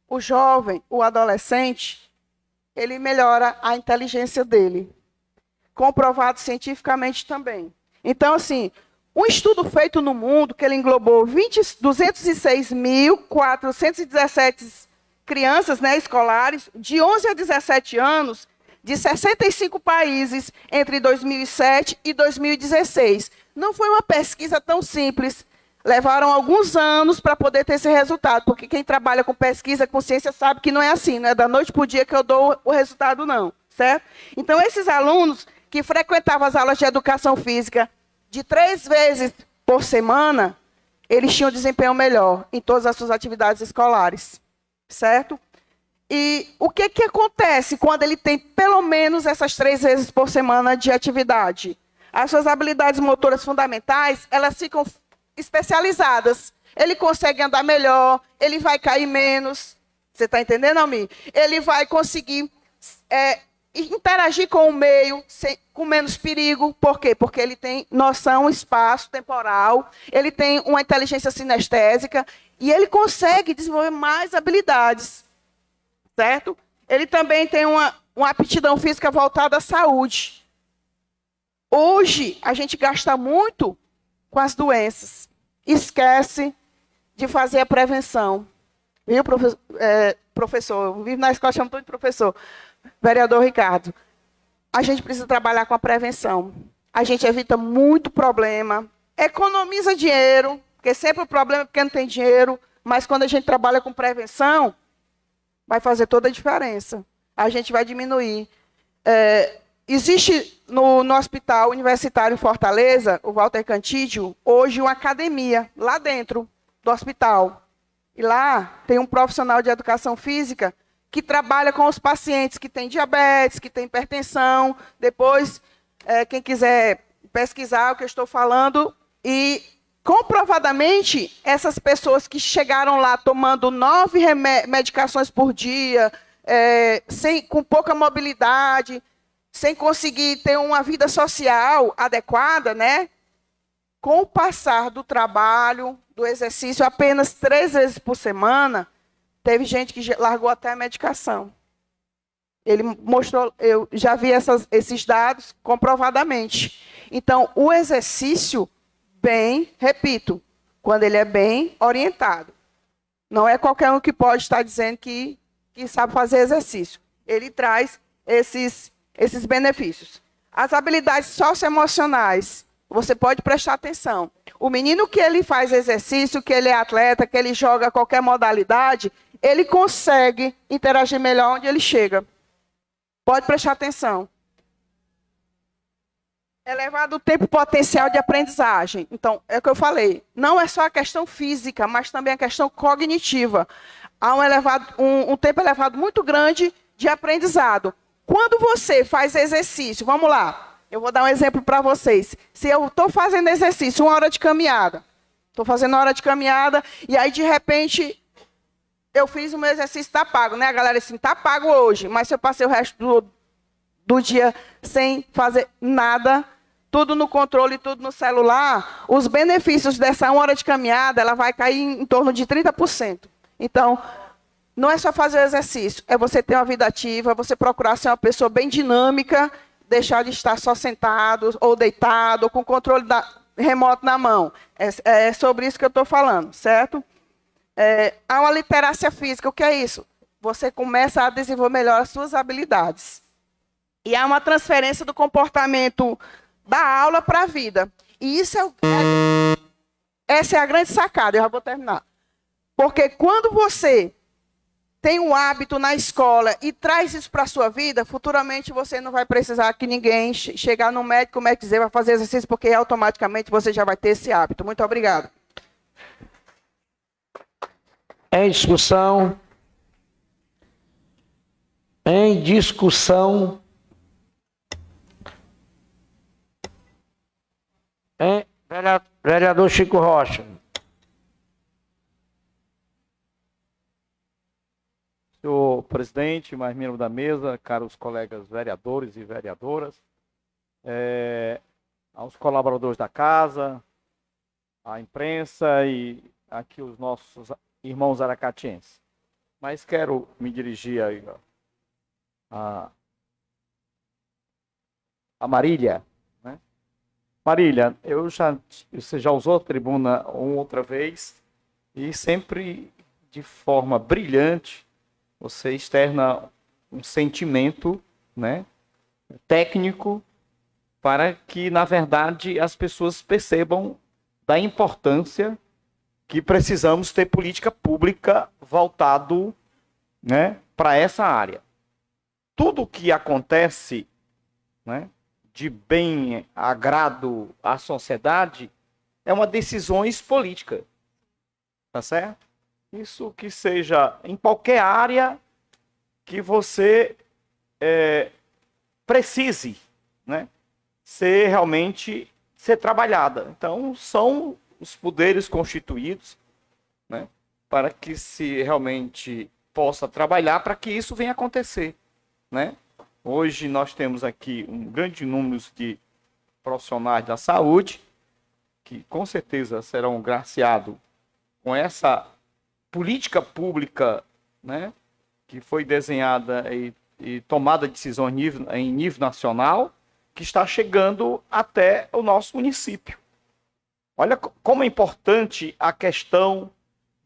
[SPEAKER 11] o jovem, o adolescente, ele melhora a inteligência dele. Comprovado cientificamente também. Então, assim, um estudo feito no mundo, que ele englobou 206.417 crianças, né, escolares, de 11 a 17 anos, de 65 países entre 2007 e 2016. Não foi uma pesquisa tão simples. Levaram alguns anos para poder ter esse resultado, porque quem trabalha com pesquisa, com ciência, sabe que não é assim, não é da noite para o dia que eu dou o resultado, não. Certo? Então, esses alunos que frequentavam as aulas de educação física de 3 vezes por semana, eles tinham desempenho melhor em todas as suas atividades escolares. Certo? E o que acontece quando ele tem pelo menos essas 3 vezes por semana de atividade? As suas habilidades motoras fundamentais, elas ficam especializadas. Ele consegue andar melhor, ele vai cair menos. Você está entendendo, Almir? Ele vai conseguir interagir com o meio com menos perigo. Por quê? Porque ele tem noção espaço-temporal, ele tem uma inteligência sinestésica e ele consegue desenvolver mais habilidades. Certo? Ele também tem uma aptidão física voltada à saúde. Hoje, a gente gasta muito com as doenças. Esquece de fazer a prevenção. Viu, professor? Eu vivo na escola, chamo todo de professor. Vereador Ricardo. A gente precisa trabalhar com a prevenção. A gente evita muito problema. Economiza dinheiro, porque sempre o problema é porque não tem dinheiro. Mas quando a gente trabalha com prevenção, vai fazer toda a diferença. A gente vai diminuir existe no Hospital Universitário em Fortaleza, o Walter Cantídio, hoje uma academia lá dentro do hospital. E lá tem um profissional de educação física que trabalha com os pacientes que têm diabetes, que têm hipertensão. Depois, quem quiser pesquisar o que eu estou falando. E, comprovadamente, essas pessoas que chegaram lá tomando 9 medicações por dia, com pouca mobilidade, sem conseguir ter uma vida social adequada, né? Com o passar do trabalho, do exercício, apenas 3 vezes por semana, teve gente que largou até a medicação. Ele mostrou, eu já vi esses dados comprovadamente. Então, o exercício bem, repito, quando ele é bem orientado. Não é qualquer um que pode estar dizendo que sabe fazer exercício. Ele traz esses benefícios. As habilidades socioemocionais, você pode prestar atenção. O menino que ele faz exercício, que ele é atleta, que ele joga qualquer modalidade, ele consegue interagir melhor onde ele chega. Pode prestar atenção. Elevado o tempo potencial de aprendizagem. Então, é o que eu falei. Não é só a questão física, mas também a questão cognitiva. Há um tempo elevado muito grande de aprendizado. Quando você faz exercício, vamos lá, eu vou dar um exemplo para vocês. Se eu estou fazendo exercício, 1 hora de caminhada, estou fazendo 1 hora de caminhada, e aí, de repente, eu fiz o meu exercício, está pago, né? A galera assim, está pago hoje, mas se eu passei o resto do dia sem fazer nada, tudo no controle, tudo no celular, os benefícios dessa 1 hora de caminhada, ela vai cair em torno de 30%. Então, não é só fazer o exercício, é você ter uma vida ativa, você procurar ser uma pessoa bem dinâmica, deixar de estar só sentado, ou deitado, ou com o controle remoto na mão. É sobre isso que eu estou falando, certo? Há uma literacia física, o que é isso? Você começa a desenvolver melhor as suas habilidades. E há uma transferência do comportamento da aula para a vida. E isso essa é a grande sacada, eu já vou terminar. Porque quando você tem um hábito na escola e traz isso para a sua vida, futuramente você não vai precisar que ninguém chegar no médico, o médico dizer, vai fazer exercício, porque automaticamente você já vai ter esse hábito. Muito obrigada.
[SPEAKER 2] Em discussão. Em discussão. Vereador Chico Rocha.
[SPEAKER 9] Senhor presidente, mais membros da mesa, caros colegas vereadores e vereadoras, aos colaboradores da casa, à imprensa e aqui os nossos irmãos aracatienses. Mas quero me dirigir aí a Marília. Né? Marília, você já usou a tribuna uma outra vez e sempre de forma brilhante você externa um sentimento, né, técnico para que, na verdade, as pessoas percebam da importância que precisamos ter política pública voltado, né, para essa área. Tudo que acontece, né, de bem agrado à sociedade é uma decisões políticas, tá certo? Isso que seja em qualquer área que você precise, né, ser trabalhada. Então, são os poderes constituídos, né, para que se realmente possa trabalhar para que isso venha acontecer, né? Hoje nós temos aqui um grande número de profissionais da saúde que com certeza serão graciados com essa política pública, né, que foi desenhada e tomada decisão em nível nacional, que está chegando até o nosso município. Olha como é importante a questão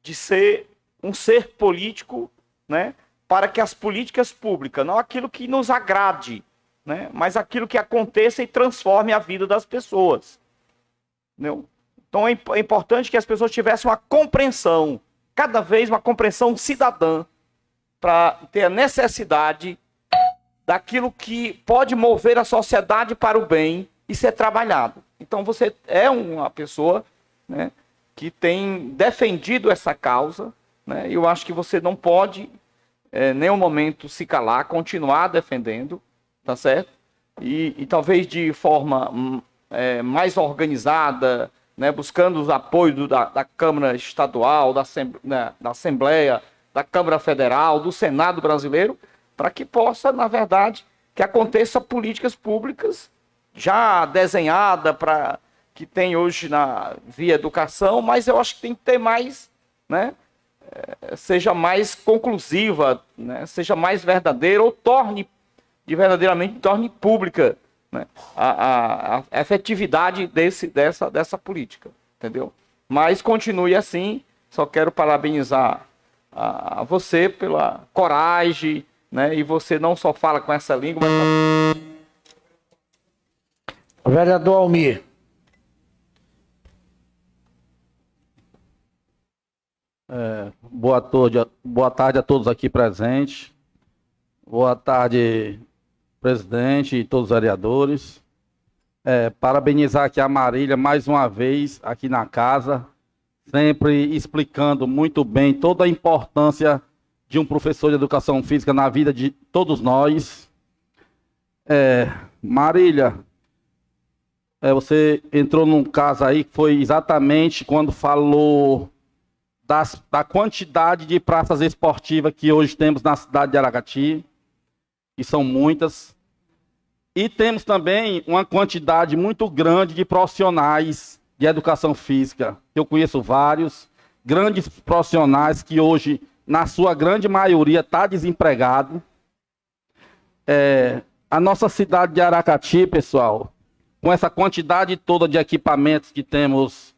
[SPEAKER 9] de ser um ser político, né, para que as políticas públicas, não aquilo que nos agrade, né, mas aquilo que aconteça e transforme a vida das pessoas. Entendeu? Então é importante que as pessoas tivessem uma compreensão, cada vez uma compreensão cidadã, para ter a necessidade daquilo que pode mover a sociedade para o bem e ser trabalhado. Então você é uma pessoa, né, que tem defendido essa causa, né? Eu acho que você não pode, em nenhum momento, se calar, continuar defendendo, tá certo? E talvez de forma mais organizada, né, buscando os apoios da Câmara Estadual, da Assembleia, da Câmara Federal, do Senado brasileiro, para que possa, na verdade, que aconteça políticas públicas já desenhada para que tem hoje via educação, mas eu acho que tem que ter mais, né, seja mais conclusiva, né, seja mais verdadeira, ou verdadeiramente torne pública, né, a efetividade dessa política, entendeu? Mas continue assim. Só quero parabenizar a você pela coragem, né, e você não só fala com essa língua, mas...
[SPEAKER 2] Vereador Almir.
[SPEAKER 10] Boa tarde a todos aqui presentes. Boa tarde, presidente e todos os vereadores. Parabenizar aqui a Marília mais uma vez aqui na casa, sempre explicando muito bem toda a importância de um professor de educação física na vida de todos nós. Marília, você entrou num caso aí que foi exatamente quando falou da quantidade de praças esportivas que hoje temos na cidade de Aracati, que são muitas. E temos também uma quantidade muito grande de profissionais de educação física. Eu conheço vários grandes profissionais que hoje, na sua grande maioria, está desempregado. A nossa cidade de Aracati, pessoal, com essa quantidade toda de equipamentos que temos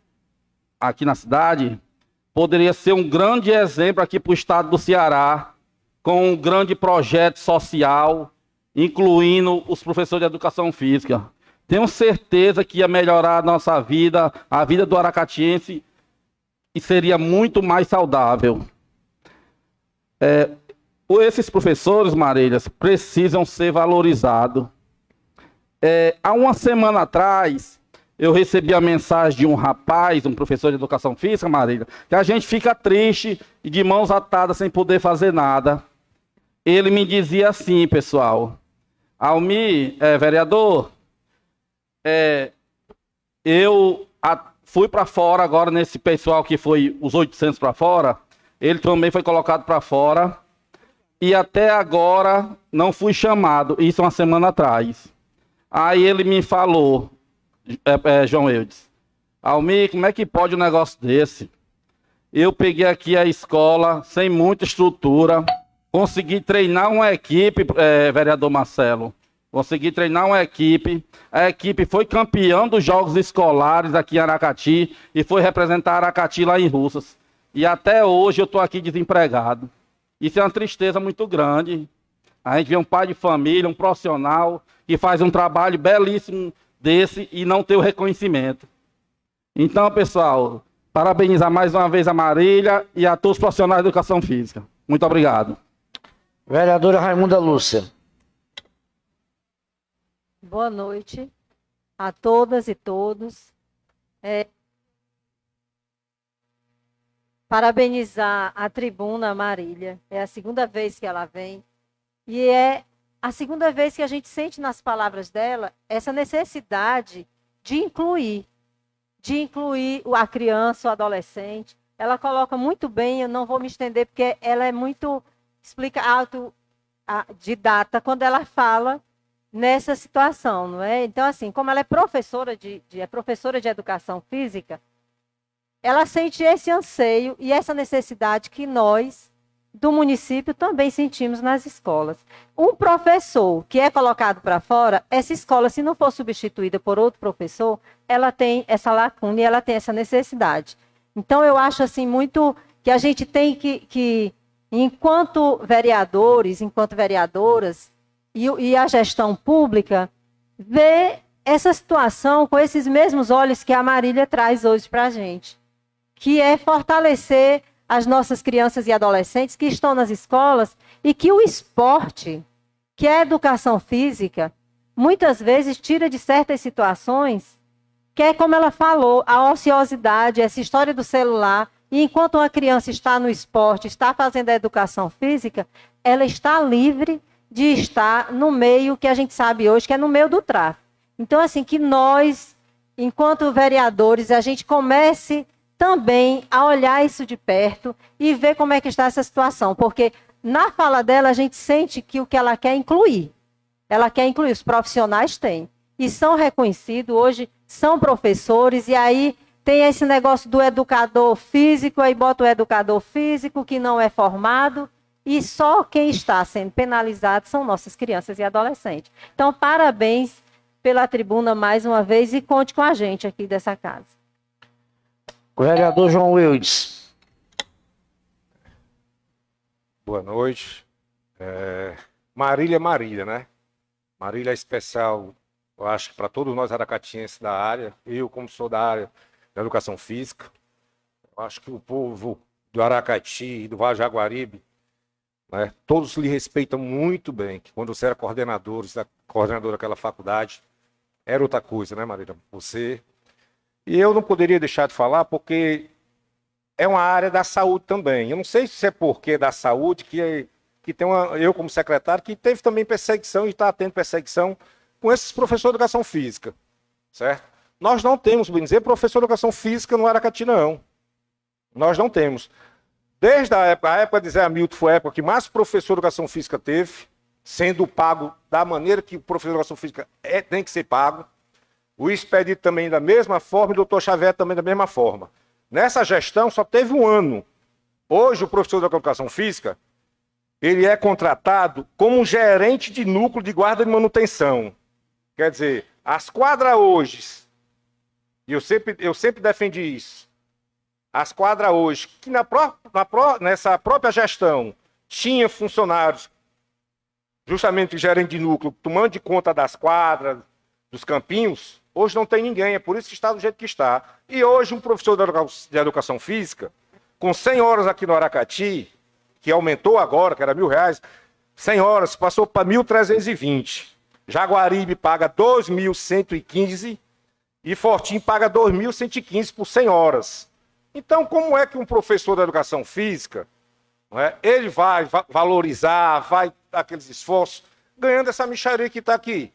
[SPEAKER 10] aqui na cidade, poderia ser um grande exemplo aqui para o estado do Ceará, com um grande projeto social, incluindo os professores de educação física. Tenho certeza que ia melhorar a nossa vida, a vida do aracatiense, e seria muito mais saudável. Esses professores, Marílias, precisam ser valorizados. Há uma semana atrás, eu recebi a mensagem de um rapaz, um professor de educação física, Marília, que a gente fica triste e de mãos atadas sem poder fazer nada. Ele me dizia assim, pessoal: Almir, vereador, eu fui para fora agora nesse pessoal que foi os 800 para fora, ele também foi colocado para fora e até agora não fui chamado, isso uma semana atrás. Aí ele me falou, João Eudes, Almir, como é que pode um negócio desse? Eu peguei aqui a escola sem muita estrutura, consegui treinar uma equipe, vereador Marcelo, consegui treinar uma equipe, a equipe foi campeã dos jogos escolares aqui em Aracati e foi representar Aracati lá em Russas. E até hoje eu estou aqui desempregado. Isso é uma tristeza muito grande. A gente vê um pai de família, um profissional, que faz um trabalho belíssimo desse e não ter o reconhecimento. Então, pessoal, parabenizar mais uma vez a Marília e a todos os profissionais de educação física. Muito obrigado.
[SPEAKER 2] Vereadora Raimunda Lúcia.
[SPEAKER 3] Boa noite a todas e todos. Parabenizar a tribuna Marília. É a segunda vez que ela vem. E é a segunda vez que a gente sente nas palavras dela essa necessidade de incluir a criança, o adolescente. Ela coloca muito bem, eu não vou me estender, porque ela é muito, explica autodidata quando ela fala nessa situação, não é? Então, assim, como ela é professora de educação física, ela sente esse anseio e essa necessidade que nós, do município, também sentimos nas escolas. Um professor que é colocado para fora, essa escola, se não for substituída por outro professor, ela tem essa lacuna e ela tem essa necessidade. Então, eu acho assim muito que a gente tem que enquanto vereadores, enquanto vereadoras, e a gestão pública, ver essa situação com esses mesmos olhos que a Marília traz hoje para a gente, que é fortalecer as nossas crianças e adolescentes que estão nas escolas e que o esporte, que a educação física, muitas vezes, tira de certas situações, que é como ela falou, a ociosidade, essa história do celular, e enquanto uma criança está no esporte, está fazendo a educação física, ela está livre de estar no meio que a gente sabe hoje, que é no meio do tráfico. Então, assim, que nós, enquanto vereadores, a gente comece também a olhar isso de perto e ver como é que está essa situação, porque na fala dela a gente sente que o que ela quer é incluir. Ela quer incluir, os profissionais têm, e são reconhecidos, hoje são professores, e aí tem esse negócio do educador físico, aí bota o educador físico que não é formado, e só quem está sendo penalizado são nossas crianças e adolescentes. Então, parabéns pela tribuna mais uma vez e conte com a gente aqui dessa casa.
[SPEAKER 2] O vereador João Wildes.
[SPEAKER 8] Boa noite. Marília, né? Marília é especial, eu acho que para todos nós aracatienses da área, eu como sou da área da educação física, eu acho que o povo do Aracati e do Vale Jaguaribe, né, todos lhe respeitam muito bem, que quando você era coordenadora daquela faculdade, era outra coisa, né, Marília? Você... E eu não poderia deixar de falar, porque é uma área da saúde também. Eu não sei se é porque da saúde que tem eu como secretário, que teve também perseguição e está tendo perseguição com esses professores de educação física, certo? Nós não temos, bem dizer, professor de educação física no Aracati, não. Nós não temos. Desde a época de Zé Hamilton foi a época que mais professor de educação física teve, sendo pago da maneira que o professor de educação física tem que ser pago. O Expedito também da mesma forma e o doutor Xavier também da mesma forma. Nessa gestão só teve um ano. Hoje o professor de educação física, ele é contratado como gerente de núcleo de guarda de manutenção. Quer dizer, as quadras hoje, e eu sempre defendi isso, as quadras hoje, que nessa própria gestão tinha funcionários, justamente gerente de núcleo, tomando de conta das quadras, dos campinhos, hoje não tem ninguém, é por isso que está do jeito que está. E hoje um professor de educação física, com 100 horas aqui no Aracati, que aumentou agora, que era R$1.000, 100 horas, passou para 1.320. Jaguaribe paga 2.115 e Fortim paga 2.115 por 100 horas. Então, como é que um professor de educação física, ele vai valorizar, vai dar aqueles esforços, ganhando essa mixaria que está aqui?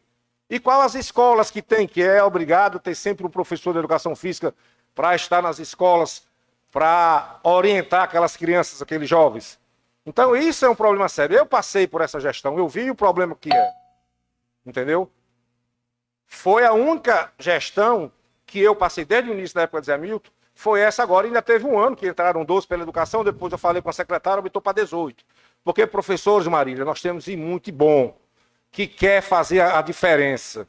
[SPEAKER 8] E qual as escolas que tem, que é obrigado a ter sempre um professor de educação física para estar nas escolas, para orientar aquelas crianças, aqueles jovens? Então, isso é um problema sério. Eu passei por essa gestão, eu vi o problema que é. Entendeu? Foi a única gestão que eu passei desde o início da época de Zé Hamilton, foi essa agora. Ainda teve um ano que entraram 12 pela educação, depois eu falei com a secretária, aumentou para 18. Porque professores, Marília, nós temos muito bom, que quer fazer a diferença.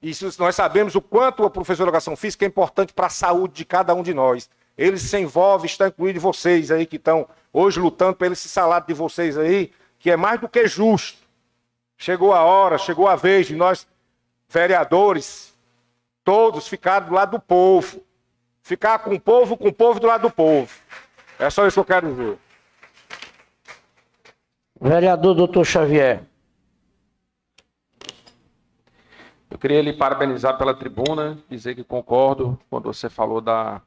[SPEAKER 8] Isso, nós sabemos o quanto o professor de educação física é importante para a saúde de cada um de nós. Eles se envolvem, estão incluídos vocês aí que estão hoje lutando pelo esse salário de vocês aí, que é mais do que justo. Chegou a hora, chegou a vez de nós, vereadores, todos ficarem do lado do povo. Ficar com o povo do lado do povo. É só isso que eu quero dizer.
[SPEAKER 2] Vereador doutor Xavier.
[SPEAKER 7] Eu queria lhe parabenizar pela tribuna, dizer que concordo quando você falou da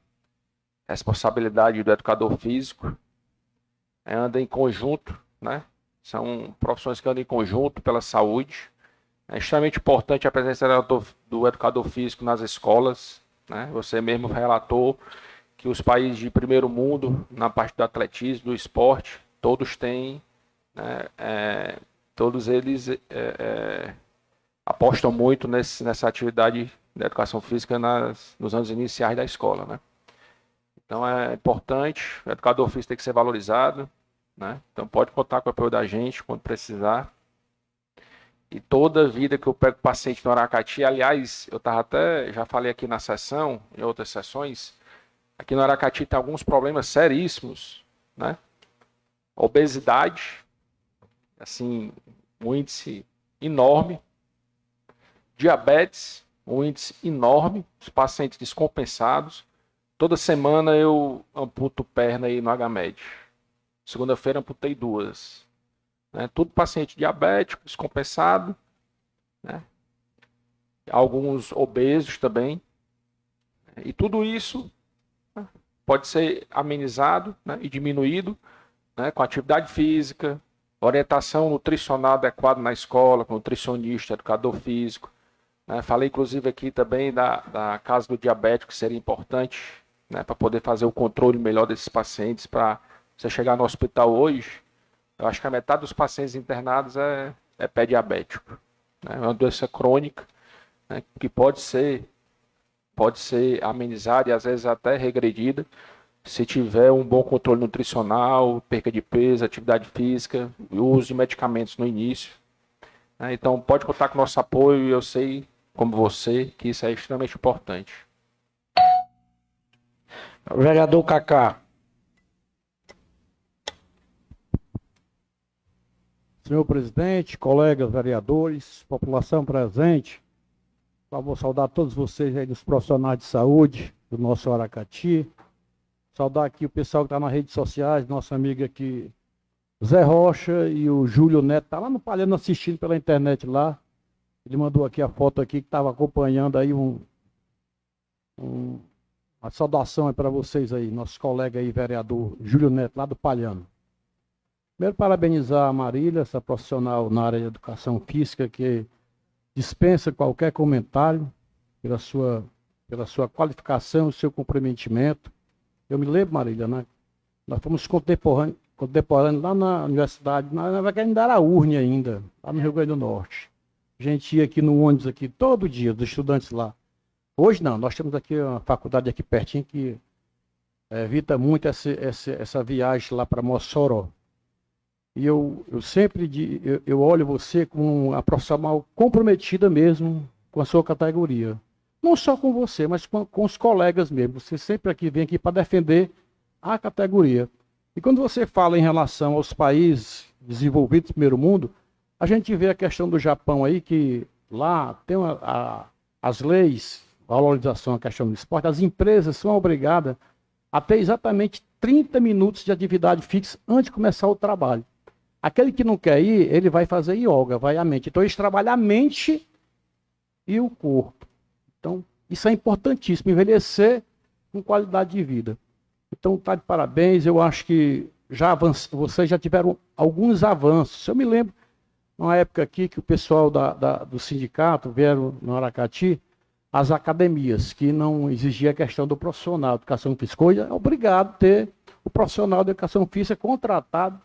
[SPEAKER 7] responsabilidade do educador físico. Anda em conjunto, né? São profissões que andam em conjunto pela saúde. É extremamente importante a presença do educador físico nas escolas, né? Você mesmo relatou que os países de primeiro mundo, na parte do atletismo, do esporte, todos têm, né? Todos eles apostam muito nessa atividade da educação física nos anos iniciais da escola, né? Então é importante, o educador físico tem que ser valorizado, né? Então pode contar com o apoio da gente quando precisar. E toda vida que eu pego paciente no Aracati, aliás, já falei aqui na sessão, em outras sessões, aqui no Aracati tem alguns problemas seríssimos, né? Obesidade, assim, um índice enorme. Diabetes, um índice enorme, os pacientes descompensados. Toda semana eu amputo perna aí no HMed. Segunda-feira amputei 2. né? Tudo paciente diabético, descompensado, né? Alguns obesos também. E tudo isso, né, pode ser amenizado, né, e diminuído, né, com atividade física, orientação nutricional adequada na escola, com nutricionista, educador físico. Né? Falei inclusive aqui também da casa do diabético, que seria importante, né, para poder fazer o controle melhor desses pacientes. Para você chegar no hospital hoje, eu acho que a metade dos pacientes internados é pé diabético. Né? É uma doença crônica, né, que pode ser amenizada e às vezes até regredida se tiver um bom controle nutricional, perca de peso, atividade física e uso de medicamentos no início. Né? Então pode contar com o nosso apoio e eu sei, como você, que isso é extremamente importante.
[SPEAKER 2] Vereador Cacá.
[SPEAKER 10] Senhor presidente, colegas vereadores, população presente, vou saudar todos vocês aí dos profissionais de saúde do nosso Aracati. Saudar aqui o pessoal que está nas redes sociais, nosso amigo aqui, Zé Rocha e o Júlio Neto, está lá no Palhano assistindo pela internet lá. Ele mandou aqui a foto aqui que estava acompanhando aí uma saudação aí para vocês aí, nosso colega aí, vereador Júlio Neto, lá do Palhano. Primeiro, parabenizar a Marília, essa profissional na área de educação física que dispensa qualquer comentário pela sua qualificação, o seu comprometimento. Eu me lembro, Marília, né? Nós fomos contemporâneos lá na universidade, ainda era urne ainda, lá no Rio Grande do Norte. A gente ia aqui no ônibus aqui todo dia, dos estudantes lá. Hoje não, nós temos aqui uma faculdade aqui pertinho que evita muito essa viagem lá para Mossoró. E eu sempre eu olho você como uma profissional comprometida mesmo com a sua categoria. Não só com você, mas com os colegas mesmo. Você sempre vem aqui para defender a categoria. E quando você fala em relação aos países desenvolvidos do primeiro mundo, a gente vê a questão do Japão aí, que lá tem as leis, valorização, a questão do esporte, as empresas são obrigadas a ter exatamente 30 minutos de atividade fixa antes de começar o trabalho. Aquele que não quer ir, ele vai fazer yoga, vai a mente. Então eles trabalham a mente e o corpo. Então, isso é importantíssimo, envelhecer com qualidade de vida. Então, tá de parabéns, eu acho que vocês já tiveram alguns avanços. Eu me lembro, numa época aqui, que o pessoal do sindicato vieram no Aracati, as academias, que não exigia a questão do profissional de educação física. Hoje é obrigado a ter o profissional de educação física contratado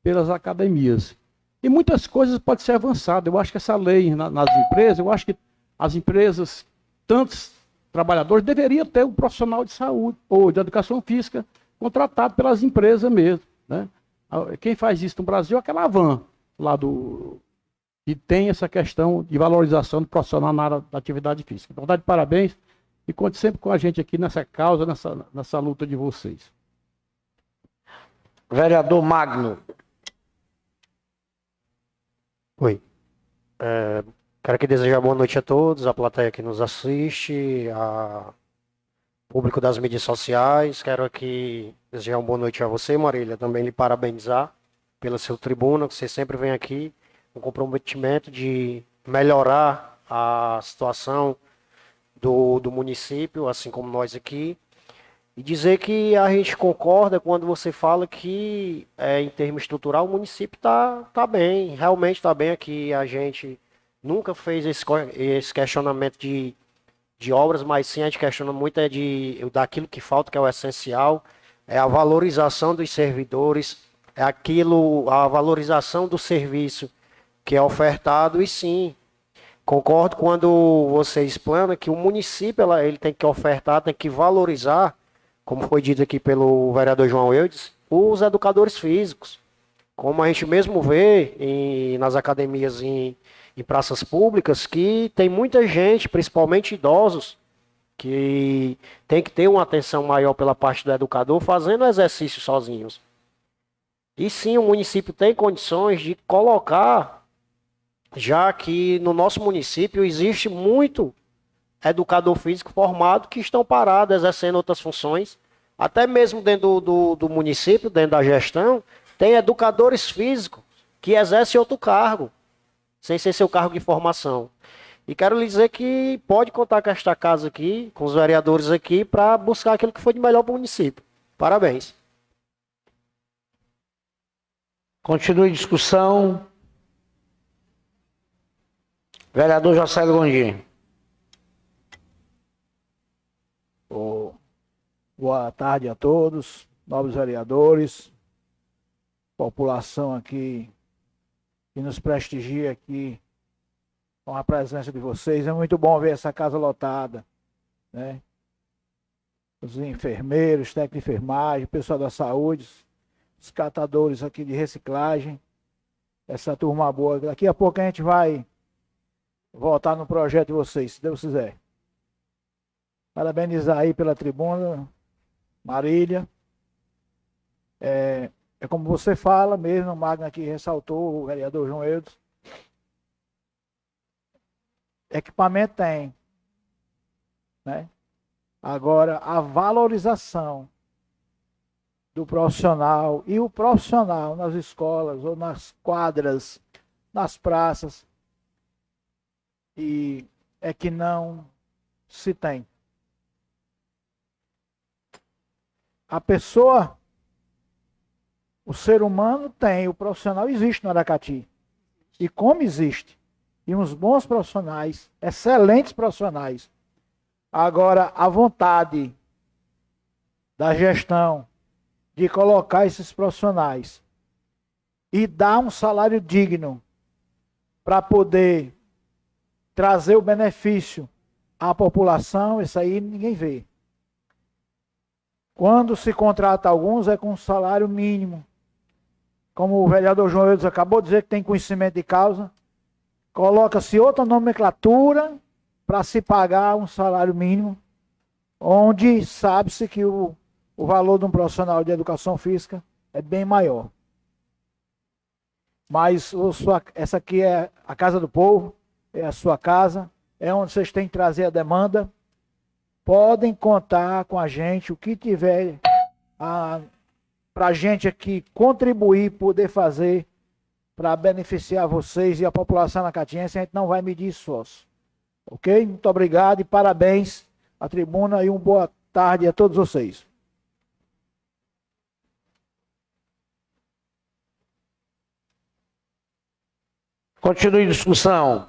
[SPEAKER 10] pelas academias. E muitas coisas podem ser avançadas. Eu acho que essa lei nas empresas, eu acho que as empresas, tantos trabalhadores, deveriam ter um profissional de saúde ou de educação física contratado pelas empresas mesmo. Né? Quem faz isso no Brasil é aquela Van, lá que tem essa questão de valorização do profissional na área da atividade física. Então, dá de parabéns e conte sempre com a gente aqui nessa causa, nessa luta de vocês.
[SPEAKER 2] Vereador Magno.
[SPEAKER 12] Oi. Quero aqui desejar boa noite a todos, a plateia que nos assiste, a público das mídias sociais. Quero aqui desejar uma boa noite a você, Marília, também lhe parabenizar pela sua tribuna, que você sempre vem aqui com comprometimento de melhorar a situação do município, assim como nós aqui. E dizer que a gente concorda quando você fala que, em termos estrutural, o município está bem, realmente está bem aqui. A gente nunca fez esse questionamento de obras, mas sim a gente questiona muito daquilo que falta, que é o essencial, é a valorização dos servidores, é a valorização do serviço que é ofertado. E sim, concordo quando você explana que o município ele tem que ofertar, tem que valorizar, como foi dito aqui pelo vereador João Eudes, os educadores físicos. Como a gente mesmo vê nas academias em praças públicas, que tem muita gente, principalmente idosos, que tem que ter uma atenção maior pela parte do educador, fazendo exercícios sozinhos. E sim, o município tem condições de colocar, já que no nosso município existe muito educador físico formado que estão parados, exercendo outras funções. Até mesmo dentro do município, dentro da gestão, tem educadores físicos que exerce outro cargo, sem ser seu cargo de formação. E quero lhe dizer que pode contar com esta casa aqui, com os vereadores aqui, para buscar aquilo que foi de melhor para o município. Parabéns.
[SPEAKER 2] Continue a discussão. Vereador José Gondim.
[SPEAKER 13] Boa tarde a todos, nobres vereadores, população aqui que nos prestigia aqui com a presença de vocês. É muito bom ver essa casa lotada, né? Os enfermeiros, técnicos de enfermagem, o pessoal da saúde, os catadores aqui de reciclagem, essa turma boa. Daqui a pouco a gente vai voltar no projeto de vocês, se Deus quiser. Parabenizar aí pela tribuna, Marília. É como você fala mesmo, o Magno aqui ressaltou, o vereador João Eudes. Equipamento tem, né? Agora, a valorização do profissional e o profissional nas escolas ou nas quadras, nas praças, e é que não se tem. A pessoa, o ser humano tem, o profissional existe no Aracati. E como existe? E uns bons profissionais, excelentes profissionais. Agora, a vontade da gestão de colocar esses profissionais e dar um salário digno para poder trazer o benefício à população, isso aí ninguém vê. Quando se contrata alguns, é com um salário mínimo. Como o vereador João Eudes acabou de dizer que tem conhecimento de causa, coloca-se outra nomenclatura para se pagar um salário mínimo, onde sabe-se que o valor de um profissional de educação física é bem maior. Mas essa aqui é a casa do povo, é a sua casa, é onde vocês têm que trazer a demanda. Podem contar com a gente, o que tiver para a gente aqui contribuir, poder fazer para beneficiar vocês e a população aracatiense, a gente não vai medir esforço. Ok? Muito obrigado e parabéns à tribuna e uma boa tarde a todos vocês.
[SPEAKER 2] Continue a discussão.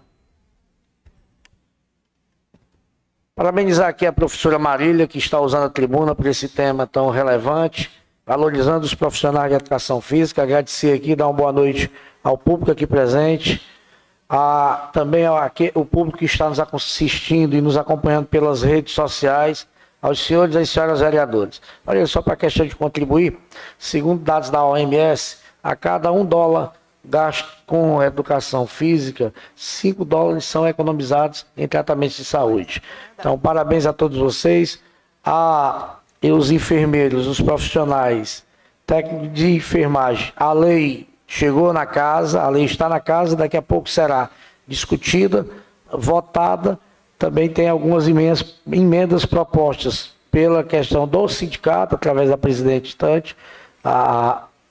[SPEAKER 2] Parabenizar aqui a professora Marília, que está usando a tribuna por esse tema tão relevante, valorizando os profissionais de educação física. Agradecer aqui, dar uma boa noite ao público aqui presente, também o público que está nos assistindo e nos acompanhando pelas redes sociais, aos senhores e às senhoras vereadores. Olha, só para a questão de contribuir, segundo dados da OMS, a cada $1 gasto com educação física, $5 são economizados em tratamentos de saúde. Então, parabéns a todos vocês, e os enfermeiros, os profissionais, técnicos de enfermagem. A lei chegou na casa, a lei está na casa, daqui a pouco será discutida, votada. Também tem algumas emendas propostas pela questão do sindicato, através da presidente Tante,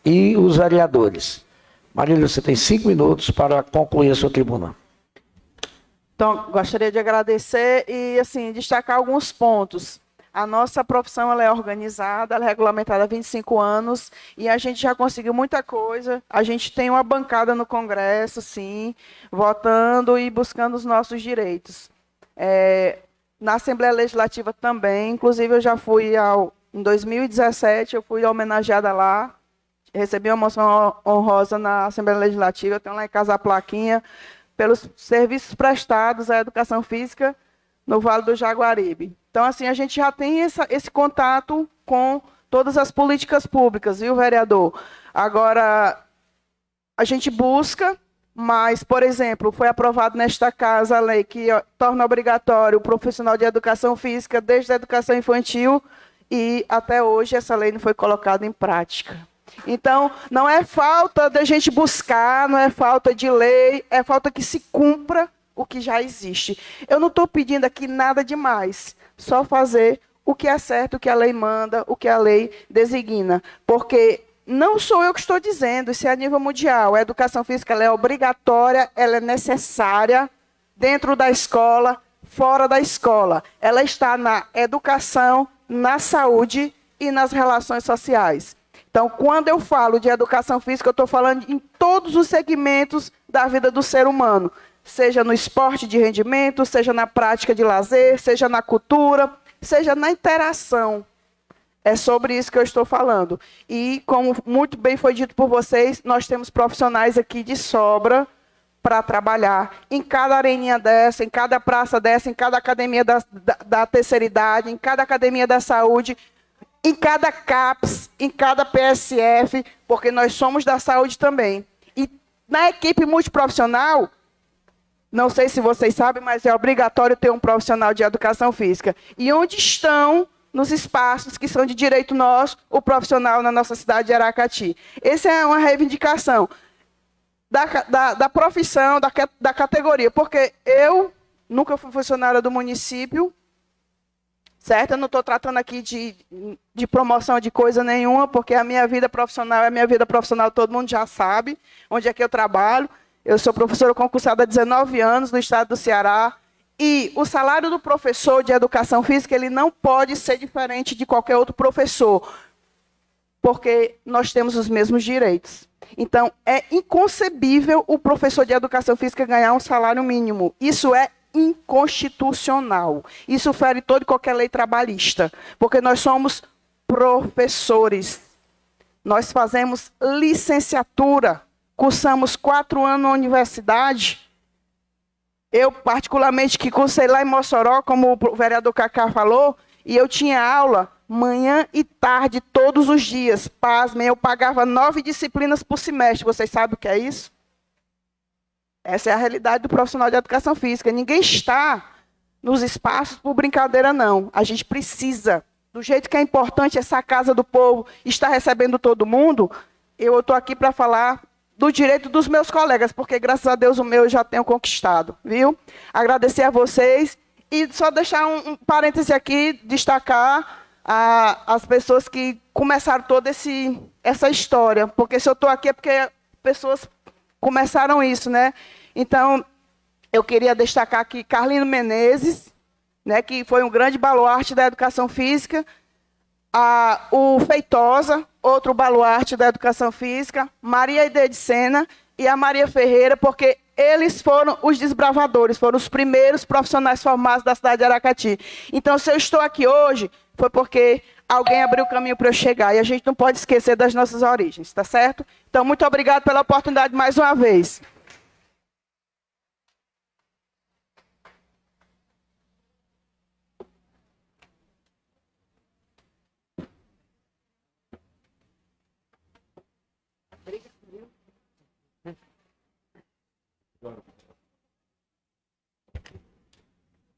[SPEAKER 2] e os vereadores. Marília, você tem 5 minutos para concluir a sua tribuna.
[SPEAKER 11] Então, gostaria de agradecer e, assim, destacar alguns pontos. A nossa profissão ela é organizada, ela é regulamentada há 25 anos e a gente já conseguiu muita coisa. A gente tem uma bancada no Congresso, sim, votando e buscando os nossos direitos. Na Assembleia Legislativa também, inclusive eu já fui, em 2017, eu fui homenageada lá, recebi uma moção honrosa na Assembleia Legislativa, eu tenho lá em casa a plaquinha, pelos serviços prestados à educação física no Vale do Jaguaribe. Então, assim, a gente já tem esse contato com todas as políticas públicas, viu, vereador? Agora, a gente busca, mas, por exemplo, foi aprovado nesta casa a lei que torna obrigatório o profissional de educação física desde a educação infantil e até hoje essa lei não foi colocada em prática. Então, não é falta da gente buscar, não é falta de lei, é falta que se cumpra o que já existe. Eu não estou pedindo aqui nada demais, só fazer o que é certo, o que a lei manda, o que a lei designa. Porque Não sou eu que estou dizendo, isso é a nível mundial. A educação física ela é obrigatória, ela é necessária dentro da escola, fora da escola. Ela está na educação, na saúde e nas relações sociais. Então, quando eu falo de educação física, eu estou falando em todos os segmentos da vida do ser humano. Seja no esporte de rendimento, seja na prática de lazer, seja na cultura, seja na interação. É sobre isso que eu estou falando. E, como muito bem foi dito por vocês, nós temos profissionais aqui de sobra para trabalhar em cada areninha dessa, em cada praça dessa, em cada academia da terceira idade, em cada academia da saúde, em cada CAPS, em cada PSF, porque nós somos da saúde também. E na equipe multiprofissional, não sei se vocês sabem, mas é obrigatório ter um profissional de educação física. E onde estão, nos espaços que são de direito nosso, o profissional na nossa cidade de Aracati? Essa é uma reivindicação da profissão, da categoria, porque eu nunca fui funcionária do município, certo? Eu não estou tratando aqui de promoção de coisa nenhuma, porque a minha vida profissional é a minha vida profissional, todo mundo já sabe onde é que eu trabalho. Eu sou professora concursada há 19 anos no estado do Ceará, e o salário do professor de educação física ele não pode ser diferente de qualquer outro professor, porque nós temos os mesmos direitos. Então, é inconcebível o professor de educação física ganhar um salário mínimo. Isso é inconstitucional. Isso fere toda e qualquer lei trabalhista, porque nós somos professores. Nós fazemos licenciatura, cursamos 4 anos na universidade. Eu, particularmente, que cursei lá em Mossoró, como o vereador Cacá falou, e eu tinha aula manhã e tarde, todos os dias. Pasmem, eu pagava 9 disciplinas por semestre. Vocês sabem o que é isso? Essa é a realidade do profissional de educação física. Ninguém está nos espaços por brincadeira, não. A gente precisa, do jeito que é importante essa casa do povo estar recebendo todo mundo, eu estou aqui para falar do direito dos meus colegas, porque graças a Deus o meu eu já tenho conquistado, viu? Agradecer a vocês e só deixar um parêntese aqui, destacar as pessoas que começaram toda essa história, porque se eu estou aqui é porque pessoas começaram isso, né? Então, eu queria destacar aqui Carlino Menezes, né, que foi um grande baluarte da educação física, o Feitosa, outro baluarte da educação física, Maria Ide de Sena e a Maria Ferreira, porque eles foram os desbravadores, foram os primeiros profissionais formados da cidade de Aracati. Então, se eu estou aqui hoje, foi porque alguém abriu o caminho para eu chegar, e a gente não pode esquecer das nossas origens, tá certo? Então, muito obrigado pela oportunidade mais uma vez.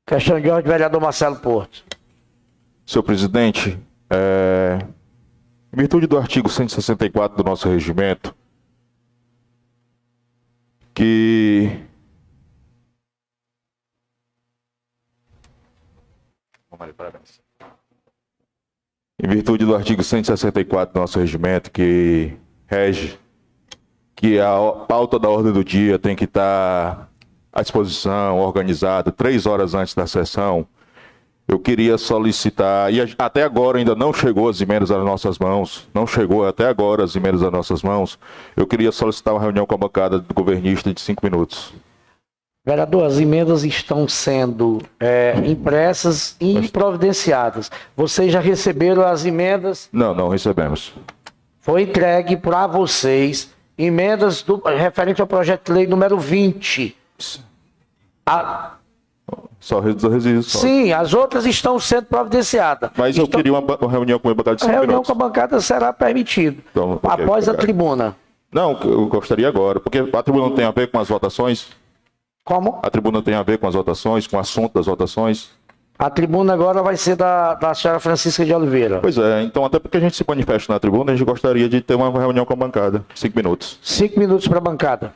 [SPEAKER 2] Questão de ordem, vereador Marcelo Porto.
[SPEAKER 6] Senhor presidente, em virtude do artigo 164 do nosso regimento, que em virtude do artigo 164 do nosso regimento, que rege que a pauta da ordem do dia tem que estar à disposição, organizada, 3 horas antes da sessão, eu queria solicitar, e até agora ainda não chegou as emendas às nossas mãos, não chegou até agora as emendas às nossas mãos, eu queria solicitar uma reunião com a bancada do governista de 5 minutos.
[SPEAKER 2] Vereador, as emendas estão sendo impressas e providenciadas. Vocês já receberam as emendas?
[SPEAKER 6] Não, não recebemos.
[SPEAKER 2] Foi entregue para vocês emendas referente ao projeto de lei número 20.
[SPEAKER 6] Só resíduos.
[SPEAKER 2] Sim, as outras estão sendo providenciadas.
[SPEAKER 6] Mas eu queria uma reunião com a bancada de 5 minutos.
[SPEAKER 2] A reunião com a bancada será permitida,
[SPEAKER 6] então,
[SPEAKER 2] após a tribuna.
[SPEAKER 6] Não, eu gostaria agora, porque a tribuna não tem a ver com as votações?
[SPEAKER 2] Como?
[SPEAKER 6] A tribuna tem a ver com as votações, com o assunto das votações?
[SPEAKER 2] A tribuna agora vai ser da senhora Francisca de Oliveira.
[SPEAKER 6] Pois é, então até porque a gente se manifesta na tribuna, a gente gostaria de ter uma reunião com a bancada. 5 minutos.
[SPEAKER 2] 5 minutos para a bancada.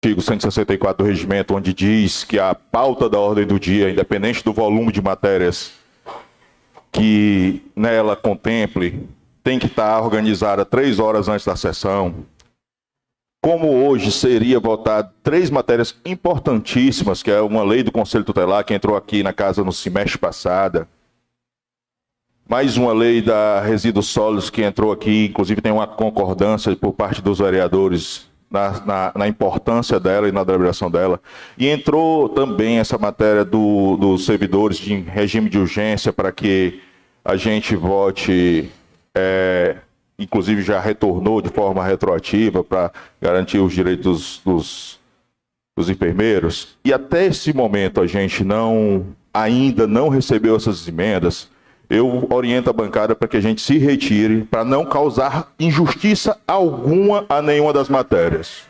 [SPEAKER 6] artigo 164 do regimento, onde diz que a pauta da ordem do dia, independente do volume de matérias que nela contemple, tem que estar organizada 3 horas antes da sessão. Como hoje seria votado 3 matérias importantíssimas, que é uma lei do Conselho Tutelar, que entrou aqui na casa no semestre passado, mais uma lei da resíduos sólidos que entrou aqui, inclusive tem uma concordância por parte dos vereadores na importância dela e na deliberação dela. E entrou também essa matéria dos servidores de regime de urgência para que a gente vote, inclusive já retornou de forma retroativa para garantir os direitos dos enfermeiros. E até esse momento a gente ainda não recebeu essas emendas. Eu oriento a bancada para que a gente se retire, para não causar injustiça alguma a nenhuma das matérias.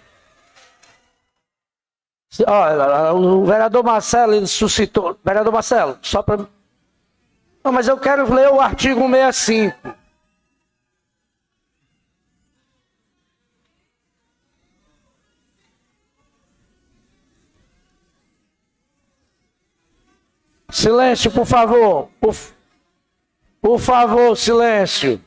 [SPEAKER 2] Olha, o vereador Marcelo, ele suscitou... Vereador Marcelo, só para... Não, mas eu quero ler o artigo 65. Silêncio, por favor. Por favor, silêncio.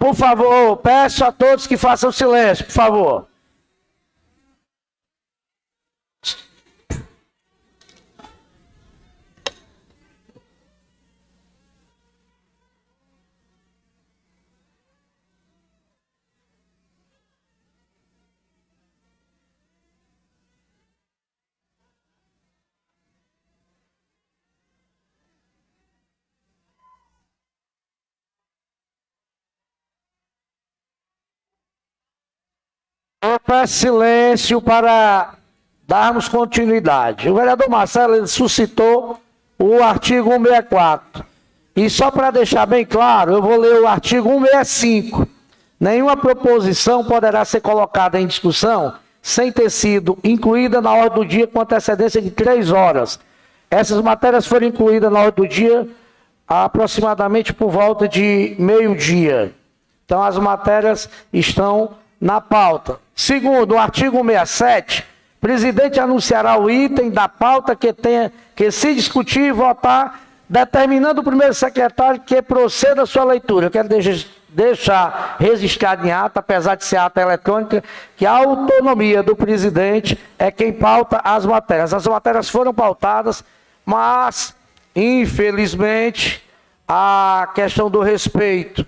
[SPEAKER 2] Por favor, peço a todos que façam silêncio, por favor. Eu peço silêncio para darmos continuidade. O vereador Marcelo, ele suscitou o artigo 164. E só para deixar bem claro, eu vou ler o artigo 165. Nenhuma proposição poderá ser colocada em discussão sem ter sido incluída na ordem do dia com antecedência de 3 horas. Essas matérias foram incluídas na ordem do dia aproximadamente por volta de meio-dia. Então, as matérias estão na pauta. Segundo, o artigo 167, o presidente anunciará o item da pauta que se discutir e votar, determinando o primeiro secretário que proceda a sua leitura. Eu quero deixar registrado em ata, apesar de ser ata eletrônica, que a autonomia do presidente é quem pauta as matérias. As matérias foram pautadas, mas, infelizmente, a questão do respeito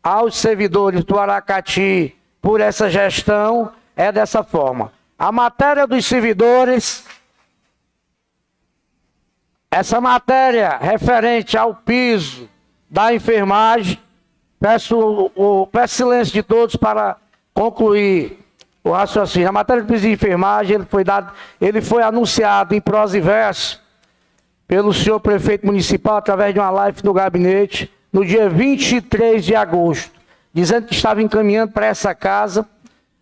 [SPEAKER 2] aos servidores do Aracati por essa gestão é dessa forma. A matéria dos servidores, essa matéria referente ao piso da enfermagem, peço silêncio de todos para concluir o raciocínio. A matéria do piso de enfermagem, ele foi anunciado em prosa e verso pelo senhor prefeito municipal através de uma live no gabinete no dia 23 de agosto. Dizendo que estava encaminhando para essa casa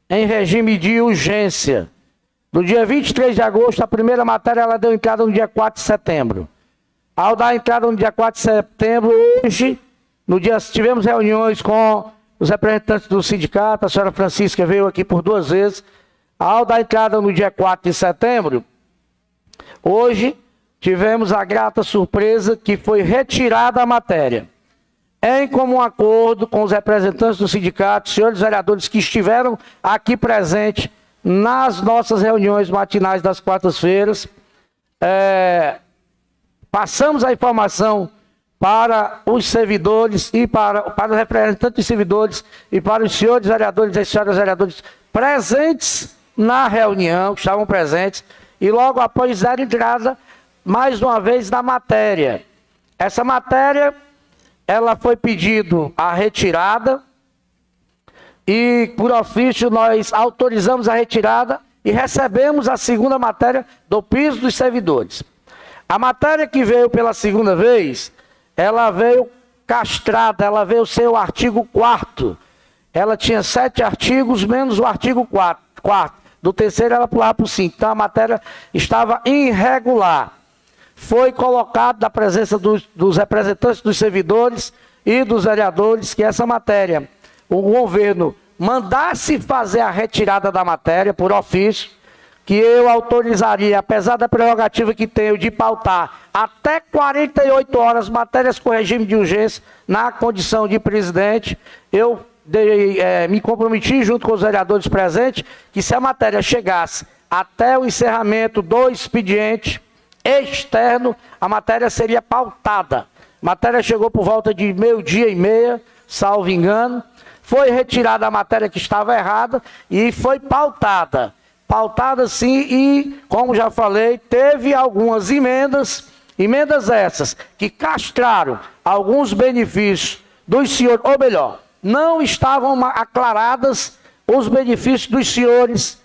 [SPEAKER 2] em regime de urgência. No dia 23 de agosto, a primeira matéria ela deu entrada no dia 4 de setembro. Ao dar entrada no dia 4 de setembro, hoje, tivemos reuniões com os representantes do sindicato, a senhora Francisca veio aqui por 2 vezes. Ao dar entrada no dia 4 de setembro, hoje, tivemos a grata surpresa que foi retirada a matéria. Em comum acordo com os representantes do sindicato, senhores vereadores que estiveram aqui presentes nas nossas reuniões matinais das quartas-feiras, passamos a informação para os servidores e para os representantes dos servidores e para os senhores vereadores e senhoras vereadores presentes na reunião, que estavam presentes, e logo após dar entrada, mais uma vez, na matéria. Essa matéria, ela foi pedido a retirada e, por ofício, nós autorizamos a retirada e recebemos a segunda matéria do piso dos servidores. A matéria que veio pela segunda vez, ela veio castrada, ela veio ser o artigo 4º. Ela tinha 7 artigos, menos o artigo 4º. Do terceiro, ela pulava para o 5º. Então, a matéria estava irregular. Foi colocado na presença dos representantes dos servidores e dos vereadores que essa matéria, o governo mandasse fazer a retirada da matéria por ofício, que eu autorizaria, apesar da prerrogativa que tenho de pautar até 48 horas matérias com regime de urgência na condição de presidente, eu me comprometi junto com os vereadores presentes que se a matéria chegasse até o encerramento do expediente externo, a matéria seria pautada. A matéria chegou por volta de 12h30, salvo engano, foi retirada a matéria que estava errada e foi pautada. Pautada sim e, como já falei, teve algumas emendas essas que castraram alguns benefícios dos senhores, ou melhor, não estavam aclaradas os benefícios dos senhores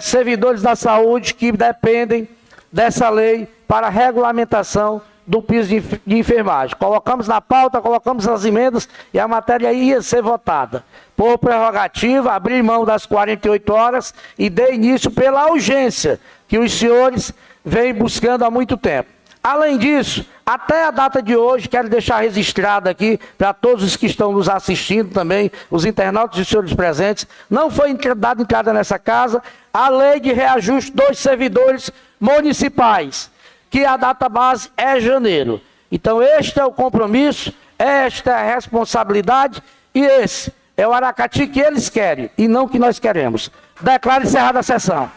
[SPEAKER 2] servidores da saúde que dependem dessa lei para a regulamentação do piso de enfermagem. Colocamos na pauta, colocamos as emendas e a matéria ia ser votada. Por prerrogativa, abri mão das 48 horas e dei início pela urgência que os senhores vêm buscando há muito tempo. Além disso, até a data de hoje, quero deixar registrado aqui para todos os que estão nos assistindo também, os internautas e os senhores presentes, não foi dada entrada nessa casa a lei de reajuste dos servidores municipais, que a data base é janeiro. Então este é o compromisso, esta é a responsabilidade e esse é o Aracati que eles querem e não que nós queremos. Declaro encerrada a sessão.